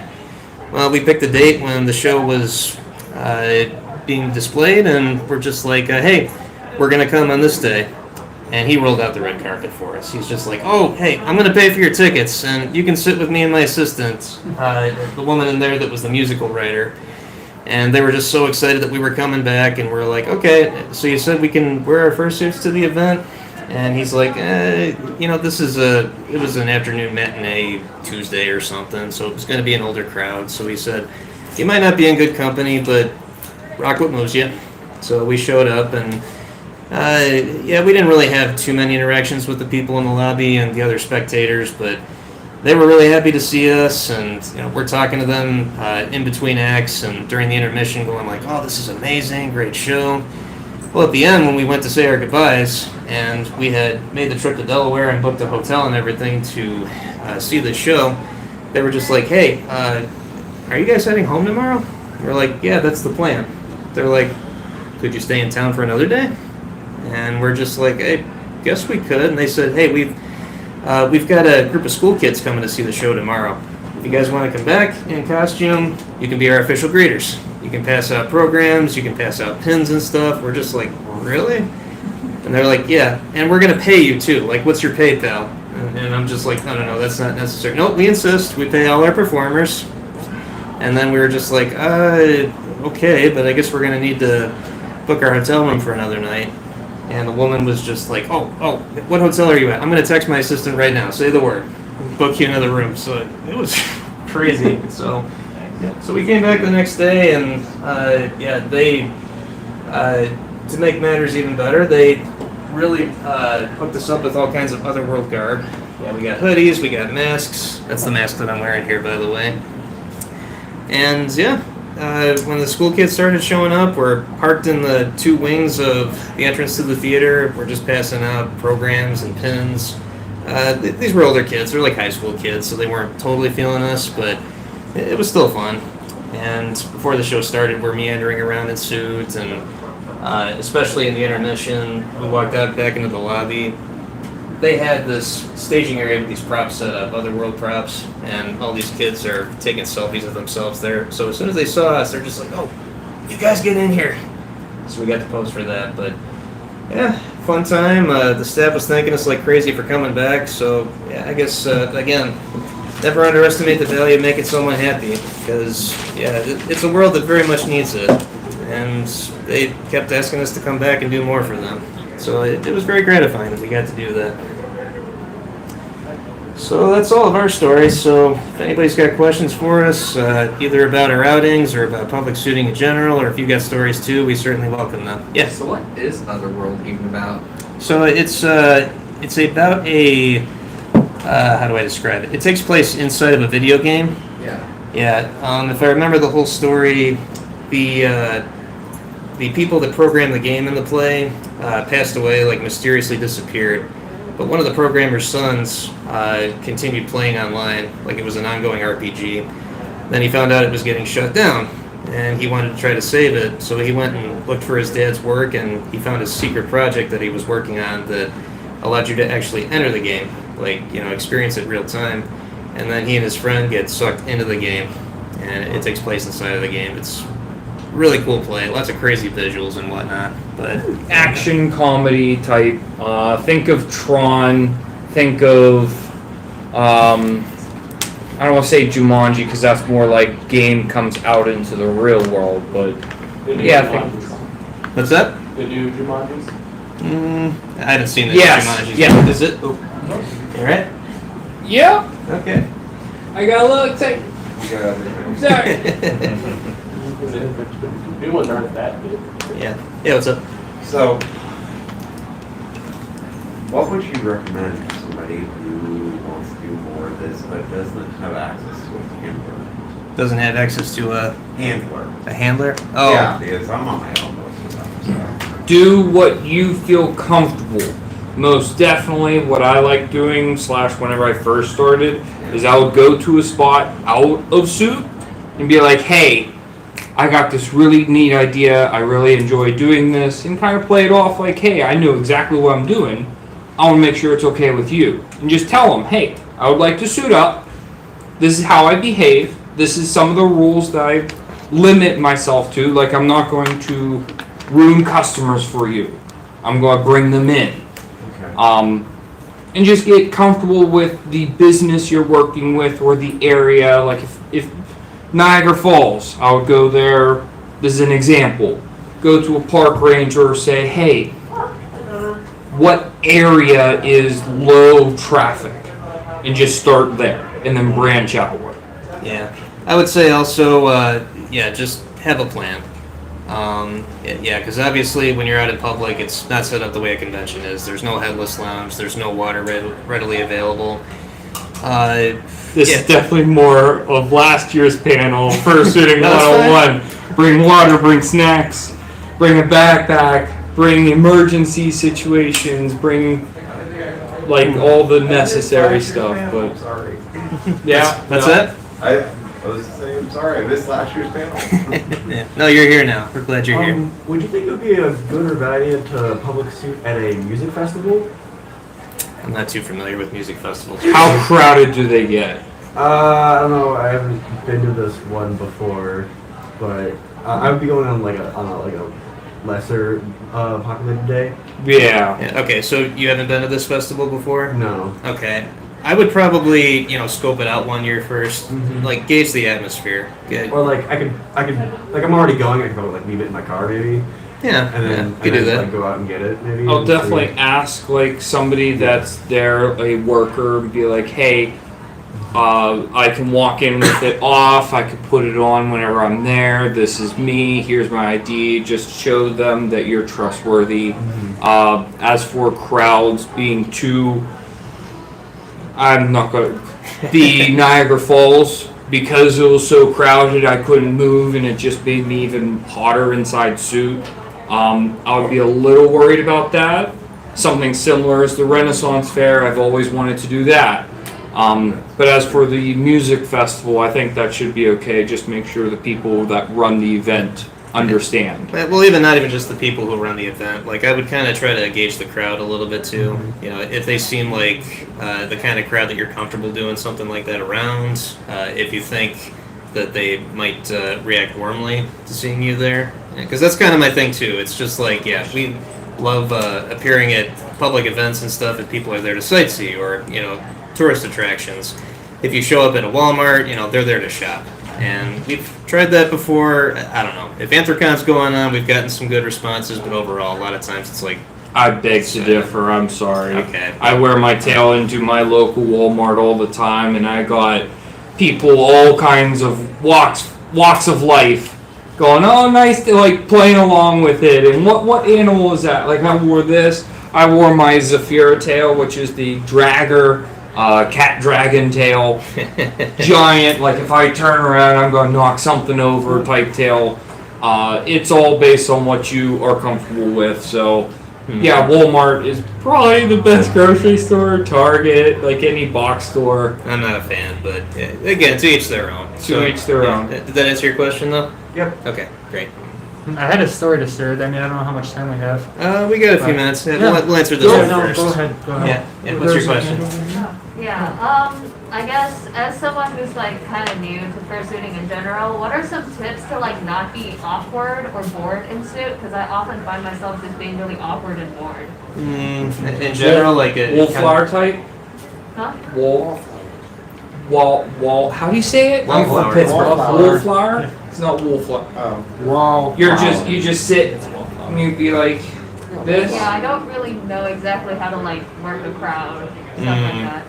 Well, we picked a date when the show was being displayed, and we're just like, hey, we're going to come on this day. And he rolled out the red carpet for us. He's just like, oh, hey, I'm going to pay for your tickets, and you can sit with me and my assistant, the woman in there that was the musical writer. And they were just so excited that we were coming back, and we're like, okay, so you said we can wear our fursuits to the event? And he's like, it was an afternoon matinee Tuesday or something, so it was going to be an older crowd. So he said, you might not be in good company, but rock what moves you. So we showed up, and we didn't really have too many interactions with the people in the lobby and the other spectators, but they were really happy to see us, and we're talking to them in between acts and during the intermission, going like, oh, this is amazing, great show. Well, at the end, when we went to say our goodbyes, and we had made the trip to Delaware and booked a hotel and everything to see the show, they were just like, "Hey, are you guys heading home tomorrow?" We're like, "Yeah, that's the plan." They're like, "Could you stay in town for another day?" And we're just like, "Hey, guess we could." And they said, "Hey, we've got a group of school kids coming to see the show tomorrow. If you guys want to come back in costume, you can be our official greeters. You can pass out programs, you can pass out pins and stuff." We're just like, "Really?" And they're like, "Yeah, and we're gonna pay you too. Like, what's your pay, pal?" And I'm just like, "No, that's not necessary." "No, we insist. We pay all our performers." And then we were just like, "Okay, but I guess we're gonna need to book our hotel room for another night." And the woman was just like, "Oh, what hotel are you at? I'm gonna text my assistant right now. Say the word. Book you another room." So it was crazy. So we came back the next day, and they, to make matters even better, they really hooked us up with all kinds of Otherworld garb. Yeah, we got hoodies, we got masks. That's the mask that I'm wearing here, by the way. And when the school kids started showing up, we're parked in the two wings of the entrance to the theater. We're just passing out programs and pins. These were older kids. They're like high school kids, so they weren't totally feeling us, but it was still fun. And before the show started, we're meandering around in suits, and especially in the intermission, we walked out back into the lobby. They had this staging area with these props set up, Otherworld props, and all these kids are taking selfies of themselves there. So as soon as they saw us, they're just like, "Oh, you guys get in here." So we got to pose for that, but yeah, fun time. The staff was thanking us like crazy for coming back, so yeah, I guess, again, never underestimate the value of making someone happy, because, yeah, it's a world that very much needs it, and they kept asking us to come back and do more for them. So it was very gratifying that we got to do that. So that's all of our stories. So if anybody's got questions for us, either about our outings or about public shooting in general, or if you got stories too, we certainly welcome them. Yes. So what is Otherworld even about? So it's about a how do I describe it? It takes place inside of a video game. Yeah. Yeah. If I remember the whole story, the people that programmed the game in the play passed away, like mysteriously disappeared. But one of the programmer's sons continued playing online, like it was an ongoing RPG. Then he found out it was getting shut down, and he wanted to try to save it. So he went and looked for his dad's work, and he found a secret project that he was working on that allowed you to actually enter the game, like, experience it real time. And then he and his friend get sucked into the game, and it takes place inside of the game. It's really cool play, lots of crazy visuals and whatnot. But Action comedy type. Think of Tron. Think of I don't want to say Jumanji because that's more like game comes out into the real world, but yeah. What's that? The new Jumanjis? I haven't seen the Yes, Jumanjis. yeah. Is it? Oh. All right. Yep. Okay. I got a little tight. Sorry. New ones aren't that good. Yeah. Yeah. What's up? So, what would you recommend to somebody who wants to do more of this but doesn't have access to a handler? Doesn't have access to a Handler. handler? Oh. Yeah, because I'm on my own most of the time. So. Do what you feel comfortable. Most definitely what I like doing / whenever I first started is I would go to a spot out of suit and be like, "Hey, I got this really neat idea. I really enjoy doing this," and kind of play it off like, "Hey, I know exactly what I'm doing. I want to make sure it's okay with you." And just tell them, "Hey, I would like to suit up. This is how I behave. This is some of the rules that I limit myself to. Like, I'm not going to ruin customers for you. I'm going to bring them in." Okay. And just get comfortable with the business you're working with or the area. Like if Niagara Falls, I would go there. This is an example. Go to a park ranger, say, "Hey, what area is low traffic?" And just start there, and then branch out. Yeah. I would say also, just have a plan. Because obviously when you're out in public, it's not set up the way a convention is. There's no headless lounge. There's no water readily available. This is definitely more of last year's panel, Fursuiting No, 101. Bring water, bring snacks, bring a backpack, bring emergency situations, bring like all the necessary stuff. But Sorry. yeah, That's no. it? I was saying, sorry, I missed last year's panel. Yeah. No, you're here now. We're glad you're here. Would you think it would be a good or bad idea to public suit at a music festival? I'm not too familiar with music festivals. How crowded do they get? I don't know. I haven't been to this one before, but I would be going on like a lesser populated day. Yeah. Yeah, okay, so you haven't been to this festival before? No. Okay. I would probably, scope it out one year first. Mhm. Like, gauge the atmosphere. Good. Or like I could like I'm already going. I could probably like leave it in my car maybe, Yeah, and then yeah, and you do then, that. like go out and get it maybe. I'll and definitely see. ask like somebody that's there, a worker, and be like, hey, I can walk in with it off. I can put it on whenever I'm there. This is me. Here's my ID. Just show them that you're trustworthy. As for crowds being too, I'm not gonna. The Niagara Falls, because it was so crowded, I couldn't move, and it just made me even hotter inside suit. I would be a little worried about that. Something similar as the Renaissance Fair. I've always wanted to do that. But as for the music festival, I think that should be okay. Just make sure the people that run the event understand. Well, even not even just the people who run the event. Like, I would kind of try to gauge the crowd a little bit too. If they seem like the kind of crowd that you're comfortable doing something like that around. If you think that they might react warmly to seeing you there, because that's kind of my thing too. It's just like, yeah, we love appearing at public events and stuff, and people are there to sightsee or tourist attractions. If you show up at a Walmart, they're there to shop. And we've tried that before. I don't know. If AnthrOhio's going on, we've gotten some good responses, but overall, a lot of times it's like, I beg to differ. I'm sorry. Okay. I wear my tail into my local Walmart all the time, and I got people all kinds of walks of life going, oh, nice, like playing along with it. And what animal is that? Like, I wore this. I wore my Zephyra tail, which is the dragger. Cat dragon tail, giant, like if I turn around I'm going to knock something over type tail. It's all based on what you are comfortable with. So yeah, Walmart is probably the best grocery store, Target, like any box store. I'm not a fan, but again, to each their own. To each their own. Did that answer your question though? Yep. Okay, great. I had a story to share. I mean, I don't know how much time we have. We got a few minutes. Yeah, we'll answer this Go, one no, first. go ahead. Go ahead. Yeah, what's your question? Yeah, I guess as someone who's like kind of new to fursuiting in general, what are some tips to like not be awkward or bored in suit? Because I often find myself just being really awkward and bored. In general, like a Wallflower type? Huh? Wall, how do you say it? Wallflower. Wallflower? It's not wallflower. Wow. You just sit and you'd be like this. Yeah, I don't really know exactly how to like work a crowd, stuff like that.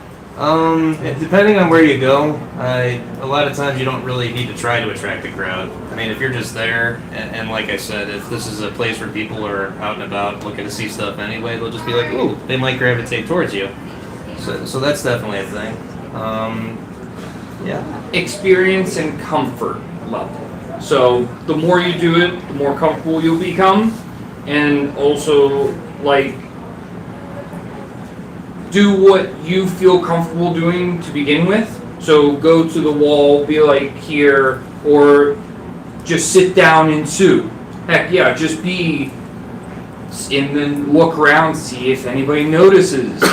Depending on where you go, a lot of times you don't really need to try to attract a crowd. I mean, if you're just there, and like I said, if this is a place where people are out and about looking to see stuff anyway, they'll just be like, ooh, they might gravitate towards you. So that's definitely a thing. Yeah. Experience and comfort level. So the more you do it, the more comfortable you'll become, and also like do what you feel comfortable doing to begin with. So go to the wall, be like here, or just sit down and suit. Heck yeah, just be and then look around, see if anybody notices.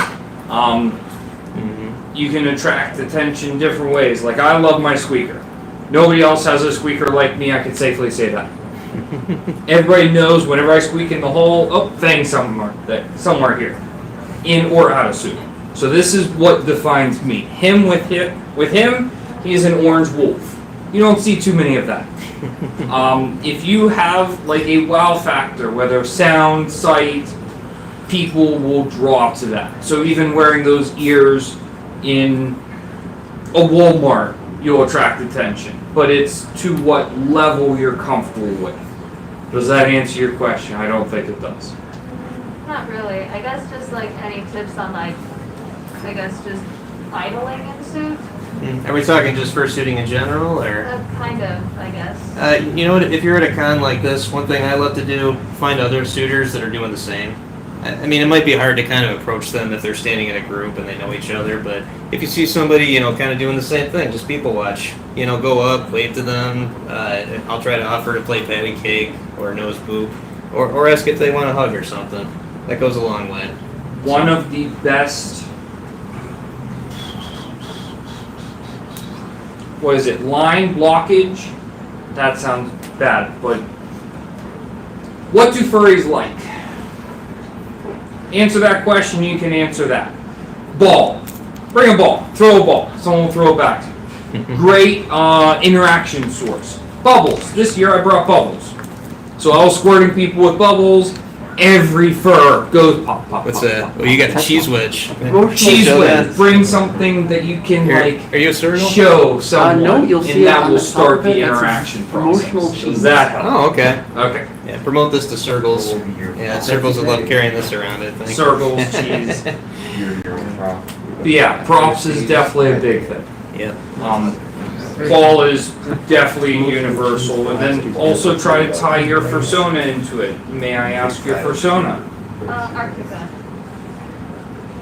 You can attract attention different ways. Like I love my squeaker. Nobody else has a squeaker like me, I can safely say that. Everybody knows whenever I squeak in the hole, oh, Fang somewhere here. In or out of suit. So this is what defines me. With him, he's an orange wolf. You don't see too many of that. If you have like a wow factor, whether sound, sight, people will draw to that. So even wearing those ears in a Walmart, you'll attract attention. But it's to what level you're comfortable with. Does that answer your question? I don't think it does. Not really. I guess just like any tips on like, I guess just idling in suit. Are we talking just fursuiting in general, or? Kind of, I guess. You know what? If you're at a con like this, one thing I love to do, find other suitors that are doing the same. I mean, it might be hard to kind of approach them if they're standing in a group and they know each other, but if you see somebody, you know, kind of doing the same thing, just people watch. You know, go up, wave to them. I'll try to offer to play patty cake or nose boop, or ask if they want a hug or something. That goes a long way. One of the best, what is it, line blockage? That sounds bad, but what do furries like? Answer that question, you can answer that. Ball. Bring a ball. Throw a ball. Someone will throw it back. Great interaction source. Bubbles. This year I brought bubbles. So I was squirting people with bubbles. Every fur goes pop, pop, What's pop, that? pop, Well, you got pop, cheese pop. wedge. Cheese Show wedge. that. Bring something that you can Are you a circle? show someone, no, you'll see and it that on will the top start of it. the That's a interaction promotional process. cheese. Does that help? Oh, okay. Okay. Yeah, promote this to circles. Yeah, circles would love carrying this around, I think. Circles, cheese. Your own prop. But yeah, props is definitely a big thing. Yep. Ball is definitely universal, and then also try to tie your persona into it. May I ask your persona? Arctica.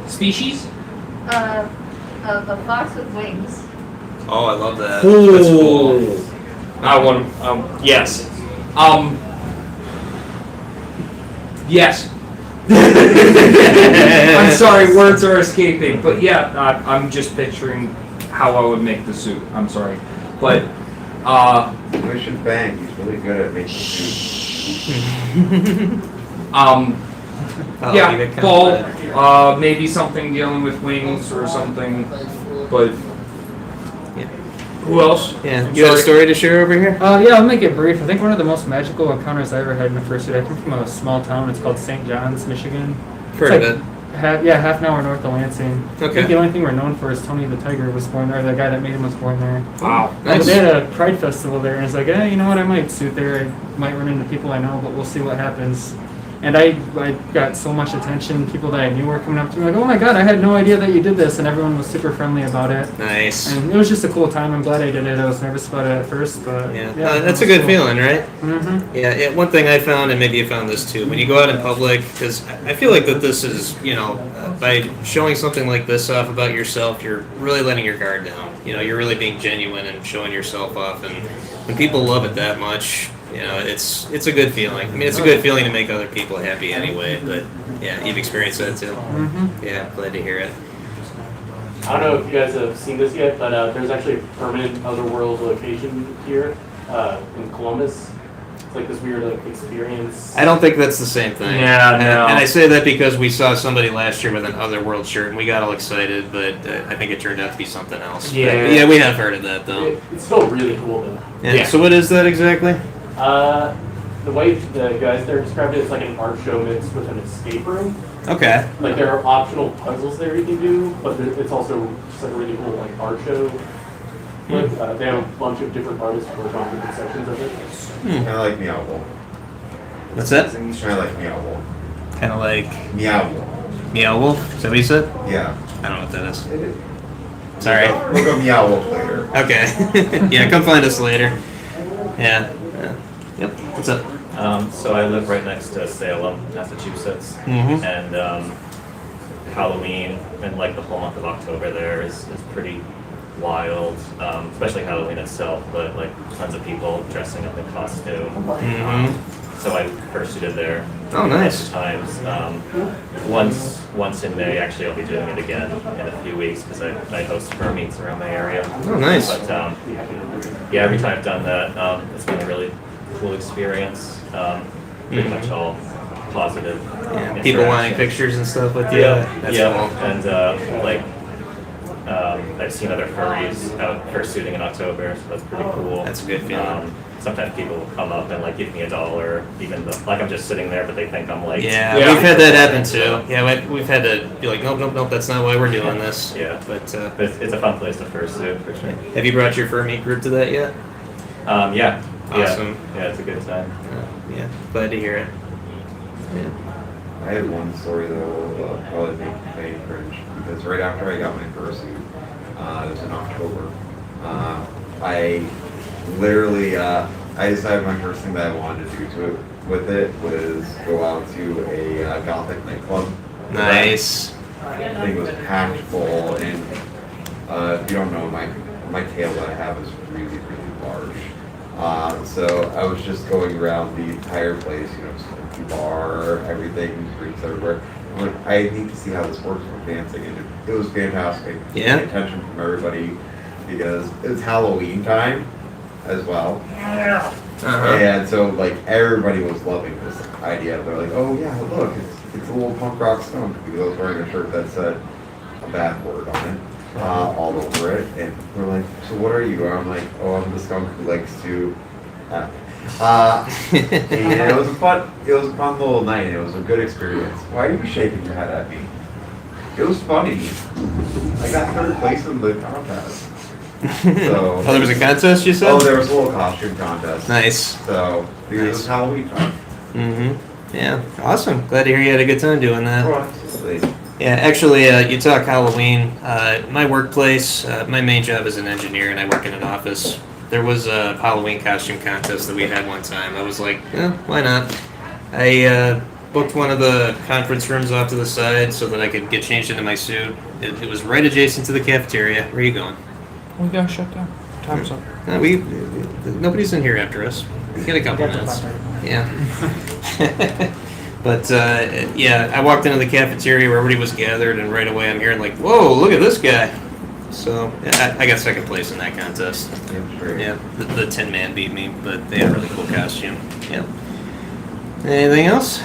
Species? A fox with wings. Oh, I love that. That's cool. I want, yes. Yes. I'm sorry, words are escaping, but yeah, I'm just picturing how I would make the suit. I'm sorry, but We should Fang. He's really good at making suits. yeah, ball, maybe something dealing with wings or something, but who else? Yeah, I'm you had a sorry. story to share over here? Yeah, I'll make it brief. I think one of the most magical encounters I ever had in a fursuit. I come from a small town. It's called St. John's, Michigan. Heard of it. Half an hour north of Lansing. I Okay. think the only thing we're known for is Tony the Tiger was born there. The guy that made him was born there. Wow. But Nice. they had a pride festival there, and it's like, you know what? I might suit there. I might run into people I know, but we'll see what happens. And I got so much attention. People that I knew were coming up to me like, "Oh my God, I had no idea that you did this," and everyone was super friendly about it. Nice. And it was just a cool time. I'm glad I did it. I was nervous about it at first, but Yeah, it that's a was good cool. feeling, right? Mhm. Yeah, one thing I found, and maybe you found this too, when you go out in public, because I feel like that this is, you know, by showing something like this off about yourself, you're really letting your guard down. You know, you're really being genuine and showing yourself off, and when people love it that much, you know, it's a good feeling. I mean, it's a good feeling to make other people happy anyway, but yeah, you've experienced that too. Yeah, glad to hear it. I don't know if you guys have seen this yet, but there's actually a permanent Otherworld location here in Columbus. It's like this weird experience. I don't think that's the same thing. Yeah, and, no. and I say that because we saw somebody last year with an Otherworld shirt, and we got all excited, but I think it turned out to be something else. Yeah. But, yeah, we have heard of that though. It's still really cool though. Yeah. So what is that exactly? The way the guys there described it, it's like an art show mixed with an escape room. Okay. Like there are optional puzzles there you can do, but it's also just like a really cool like art show. Like, they have a bunch of different artists work on different sections of it. Kind of like Meow Wolf. What's that? Kind of like Meow Wolf. Kind of like Meow Wolf. Meow Wolf? Is that what you said? Yeah. I don't know what that is. Sorry. We'll go Meow Wolf later. Okay. Yeah, come find us later. Yeah. Yep. What's up? So I live right next to Salem, Massachusetts, Mhm. and Halloween and like the whole month of October there is pretty wild, especially Halloween itself, but like tons of people dressing up in costume. So I fursuited there. Oh, nice. A bunch of times. Once in May, actually I'll be doing it again in a few weeks because I host fur meets around my area. Oh, nice. But yeah, every time I've done that, it's been a really cool experience. Pretty much all positive. Yeah, people wanting interaction. pictures and stuff with you. Yeah, That's yeah, cool. and I've seen other furries out fursuiting in October, so that's pretty cool. That's a good feeling. Sometimes people will come up and like give me $1, even though like I'm just sitting there, but they think I'm like. Yeah, we've had that happen too. Yeah, we've had to be like, nope, that's not why we're doing this. Yeah, but it's a fun place to fursuit for sure. Have you brought your fur meet group to that yet? Yeah. Awesome. Yeah, it's a good time. Yeah, glad to hear it. Yeah. I had one story though, probably make Fang cringe, because right after I got my fursuit, It was in October. I literally, I decided my first thing that I wanted to do with it was go out to a Gothic nightclub. Nice. I think it was packed full, and if you don't know, my tail that I have is really, really large. So I was just going around the entire place, you know, smoky bar, everything, drinks everywhere. I'm like, I need to see how this works with dancing, and it was fantastic. Yeah. The attention from everybody, because it's Halloween time as well. And so like everybody was loving this idea. They're like, oh yeah, look, it's a little punk rock skunk, because I was wearing a shirt that said a bad word on it, all over it. And we're like, so what are you? And I'm like, oh, I'm the skunk who likes to. And it was a fun little night. It was a good experience. Why are you shaking your head at me? It was funny. I got third place in the contest. So, Oh, there was a contest, you said? oh, there was a little costume contest. Nice. So, because it was Halloween time. Mm-hmm. Yeah, awesome. Glad to hear you had a good time doing that. Oh, absolutely. Yeah, actually, you talk Halloween. My workplace, my main job is an engineer, and I work in an office. There was a Halloween costume contest that we had one time. I was like, yeah, why not? I booked one of the conference rooms off to the side so that I could get changed into my suit. It was right adjacent to the cafeteria. Where are you going? We gotta shut down. Time's up. Nobody's in here after us. We get a couple minutes. Yeah. But yeah, I walked into the cafeteria where everybody was gathered, and right away I'm hearing like, "Whoa, look at this guy!" So I got second place in that contest. Yeah, the Tin Man beat me, but they had a really cool costume. Yeah. Anything else?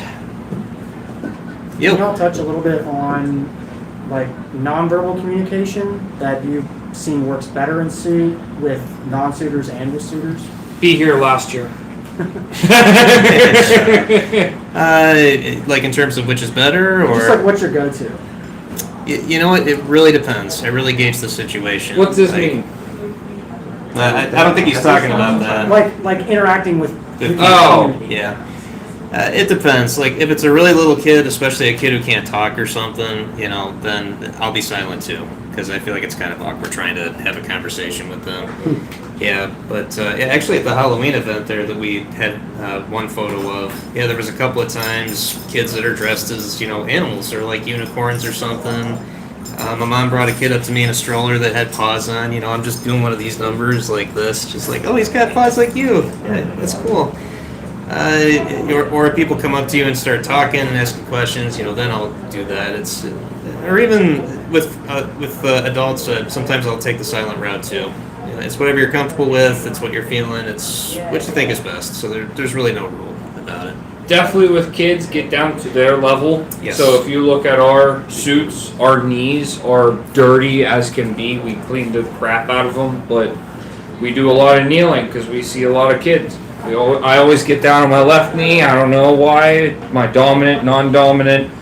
Yo. Can y'all touch a little bit on like nonverbal communication that you've seen works better in suit with non-suiters and with suiters? Be here last year. Like in terms of which is better, or just like what's your go-to? You know what? It really depends. I really gauge the situation. What's this mean? I don't think he's talking about that. Like interacting with. Oh, yeah. It depends. Like if it's a really little kid, especially a kid who can't talk or something, you know, then I'll be silent too, because I feel like it's kind of awkward trying to have a conversation with them. Yeah, but actually at the Halloween event there that we had one photo of, yeah, there was a couple of times kids that are dressed as, you know, animals or like unicorns or something. My mom brought a kid up to me in a stroller that had paws on. You know, I'm just doing one of these numbers like this, just like, oh, he's got paws like you. Yeah, that's cool. Or people come up to you and start talking and asking questions, you know, then I'll do that. It's or even with adults, sometimes I'll take the silent route too. You know, it's whatever you're comfortable with. It's what you're feeling. It's what you think is best. So there's really no rule about it. Definitely with kids, get down to their level. Yes. So if you look at our suits, our knees are dirty as can be. We clean the crap out of them, but we do a lot of kneeling because we see a lot of kids. I always get down on my left knee. I don't know why. My dominant, non-dominant.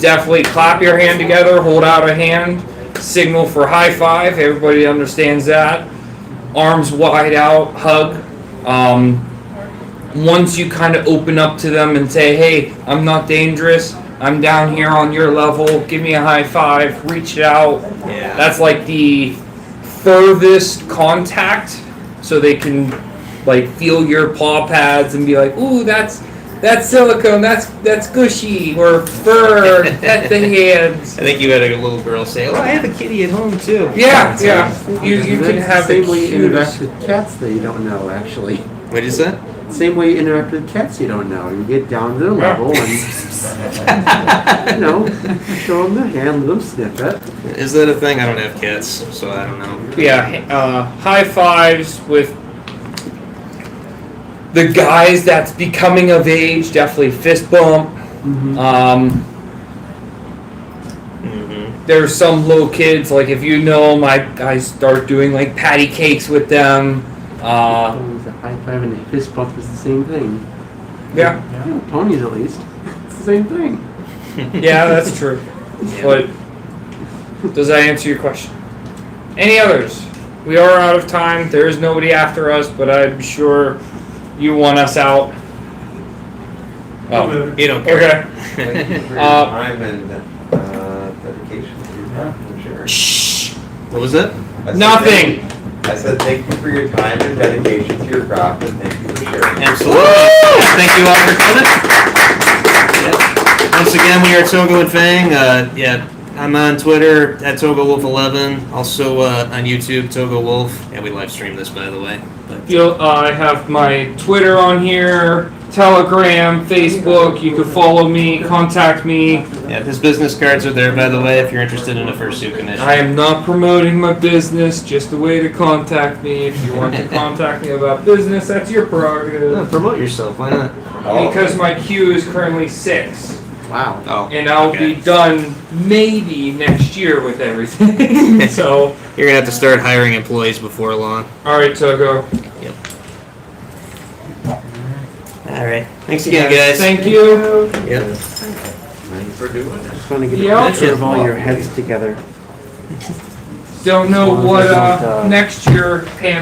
Definitely clap your hand together, hold out a hand, signal for high five. Everybody understands that. Arms wide out, hug. Once you kind of open up to them and say, hey, I'm not dangerous. I'm down here on your level. Give me a high five. Reach it out. Yeah. That's like the furthest contact, so they can like feel your paw pads and be like, ooh, that's silicone, that's gushy, or fur, pet the hands. I think you had a little girl say, oh, I have a kitty at home too. Yeah. You can have the same way you interact cutest. with cats that you don't know, actually. What did you say? Same way you interact with cats you don't know. You get down to their level and, you know, show them the hand, let them sniff it. Is that a thing? I don't have cats, so I don't know. Yeah, high fives with the guys that's becoming of age, definitely fist bump. There's some little kids, like if you know, I start doing like patty cakes with them. A high five and a fist bump is the same thing. Yeah. Ponies at least. It's the same thing. Yeah, that's true. But does that answer your question? Any others? We are out of time. There is nobody after us, but I'm sure you want us out. Oh, you don't care. Okay. Thank you for your time and dedication to your Shh. What was that? Nothing. I said thank you for your time and dedication to your craft, and thank you for sharing. Absolutely. Yeah, thank you all for coming. Yeah. Once again, we are Togo and Fang. I'm on Twitter at TogoWolf11. Also on YouTube, Togo Wolf. And we live stream this, by the way. I have my Twitter on here, Telegram, Facebook. You can follow me, contact me. Yeah, his business cards are there, by the way, if you're interested in a fursuit commission. I am not promoting my business, just a way to contact me. If you want to contact me about business, that's your prerogative. No, promote yourself, why not? Because my queue is currently 6. Wow. Oh, and I'll be done maybe next year with everything. So you're gonna have to start hiring employees before long. All right, Togo. Yep. All right. Thanks again, guys. Thank you. Yep. Thanks for doing it. Just want to get Yeah. a picture of all your heads together. Don't know what next year panel.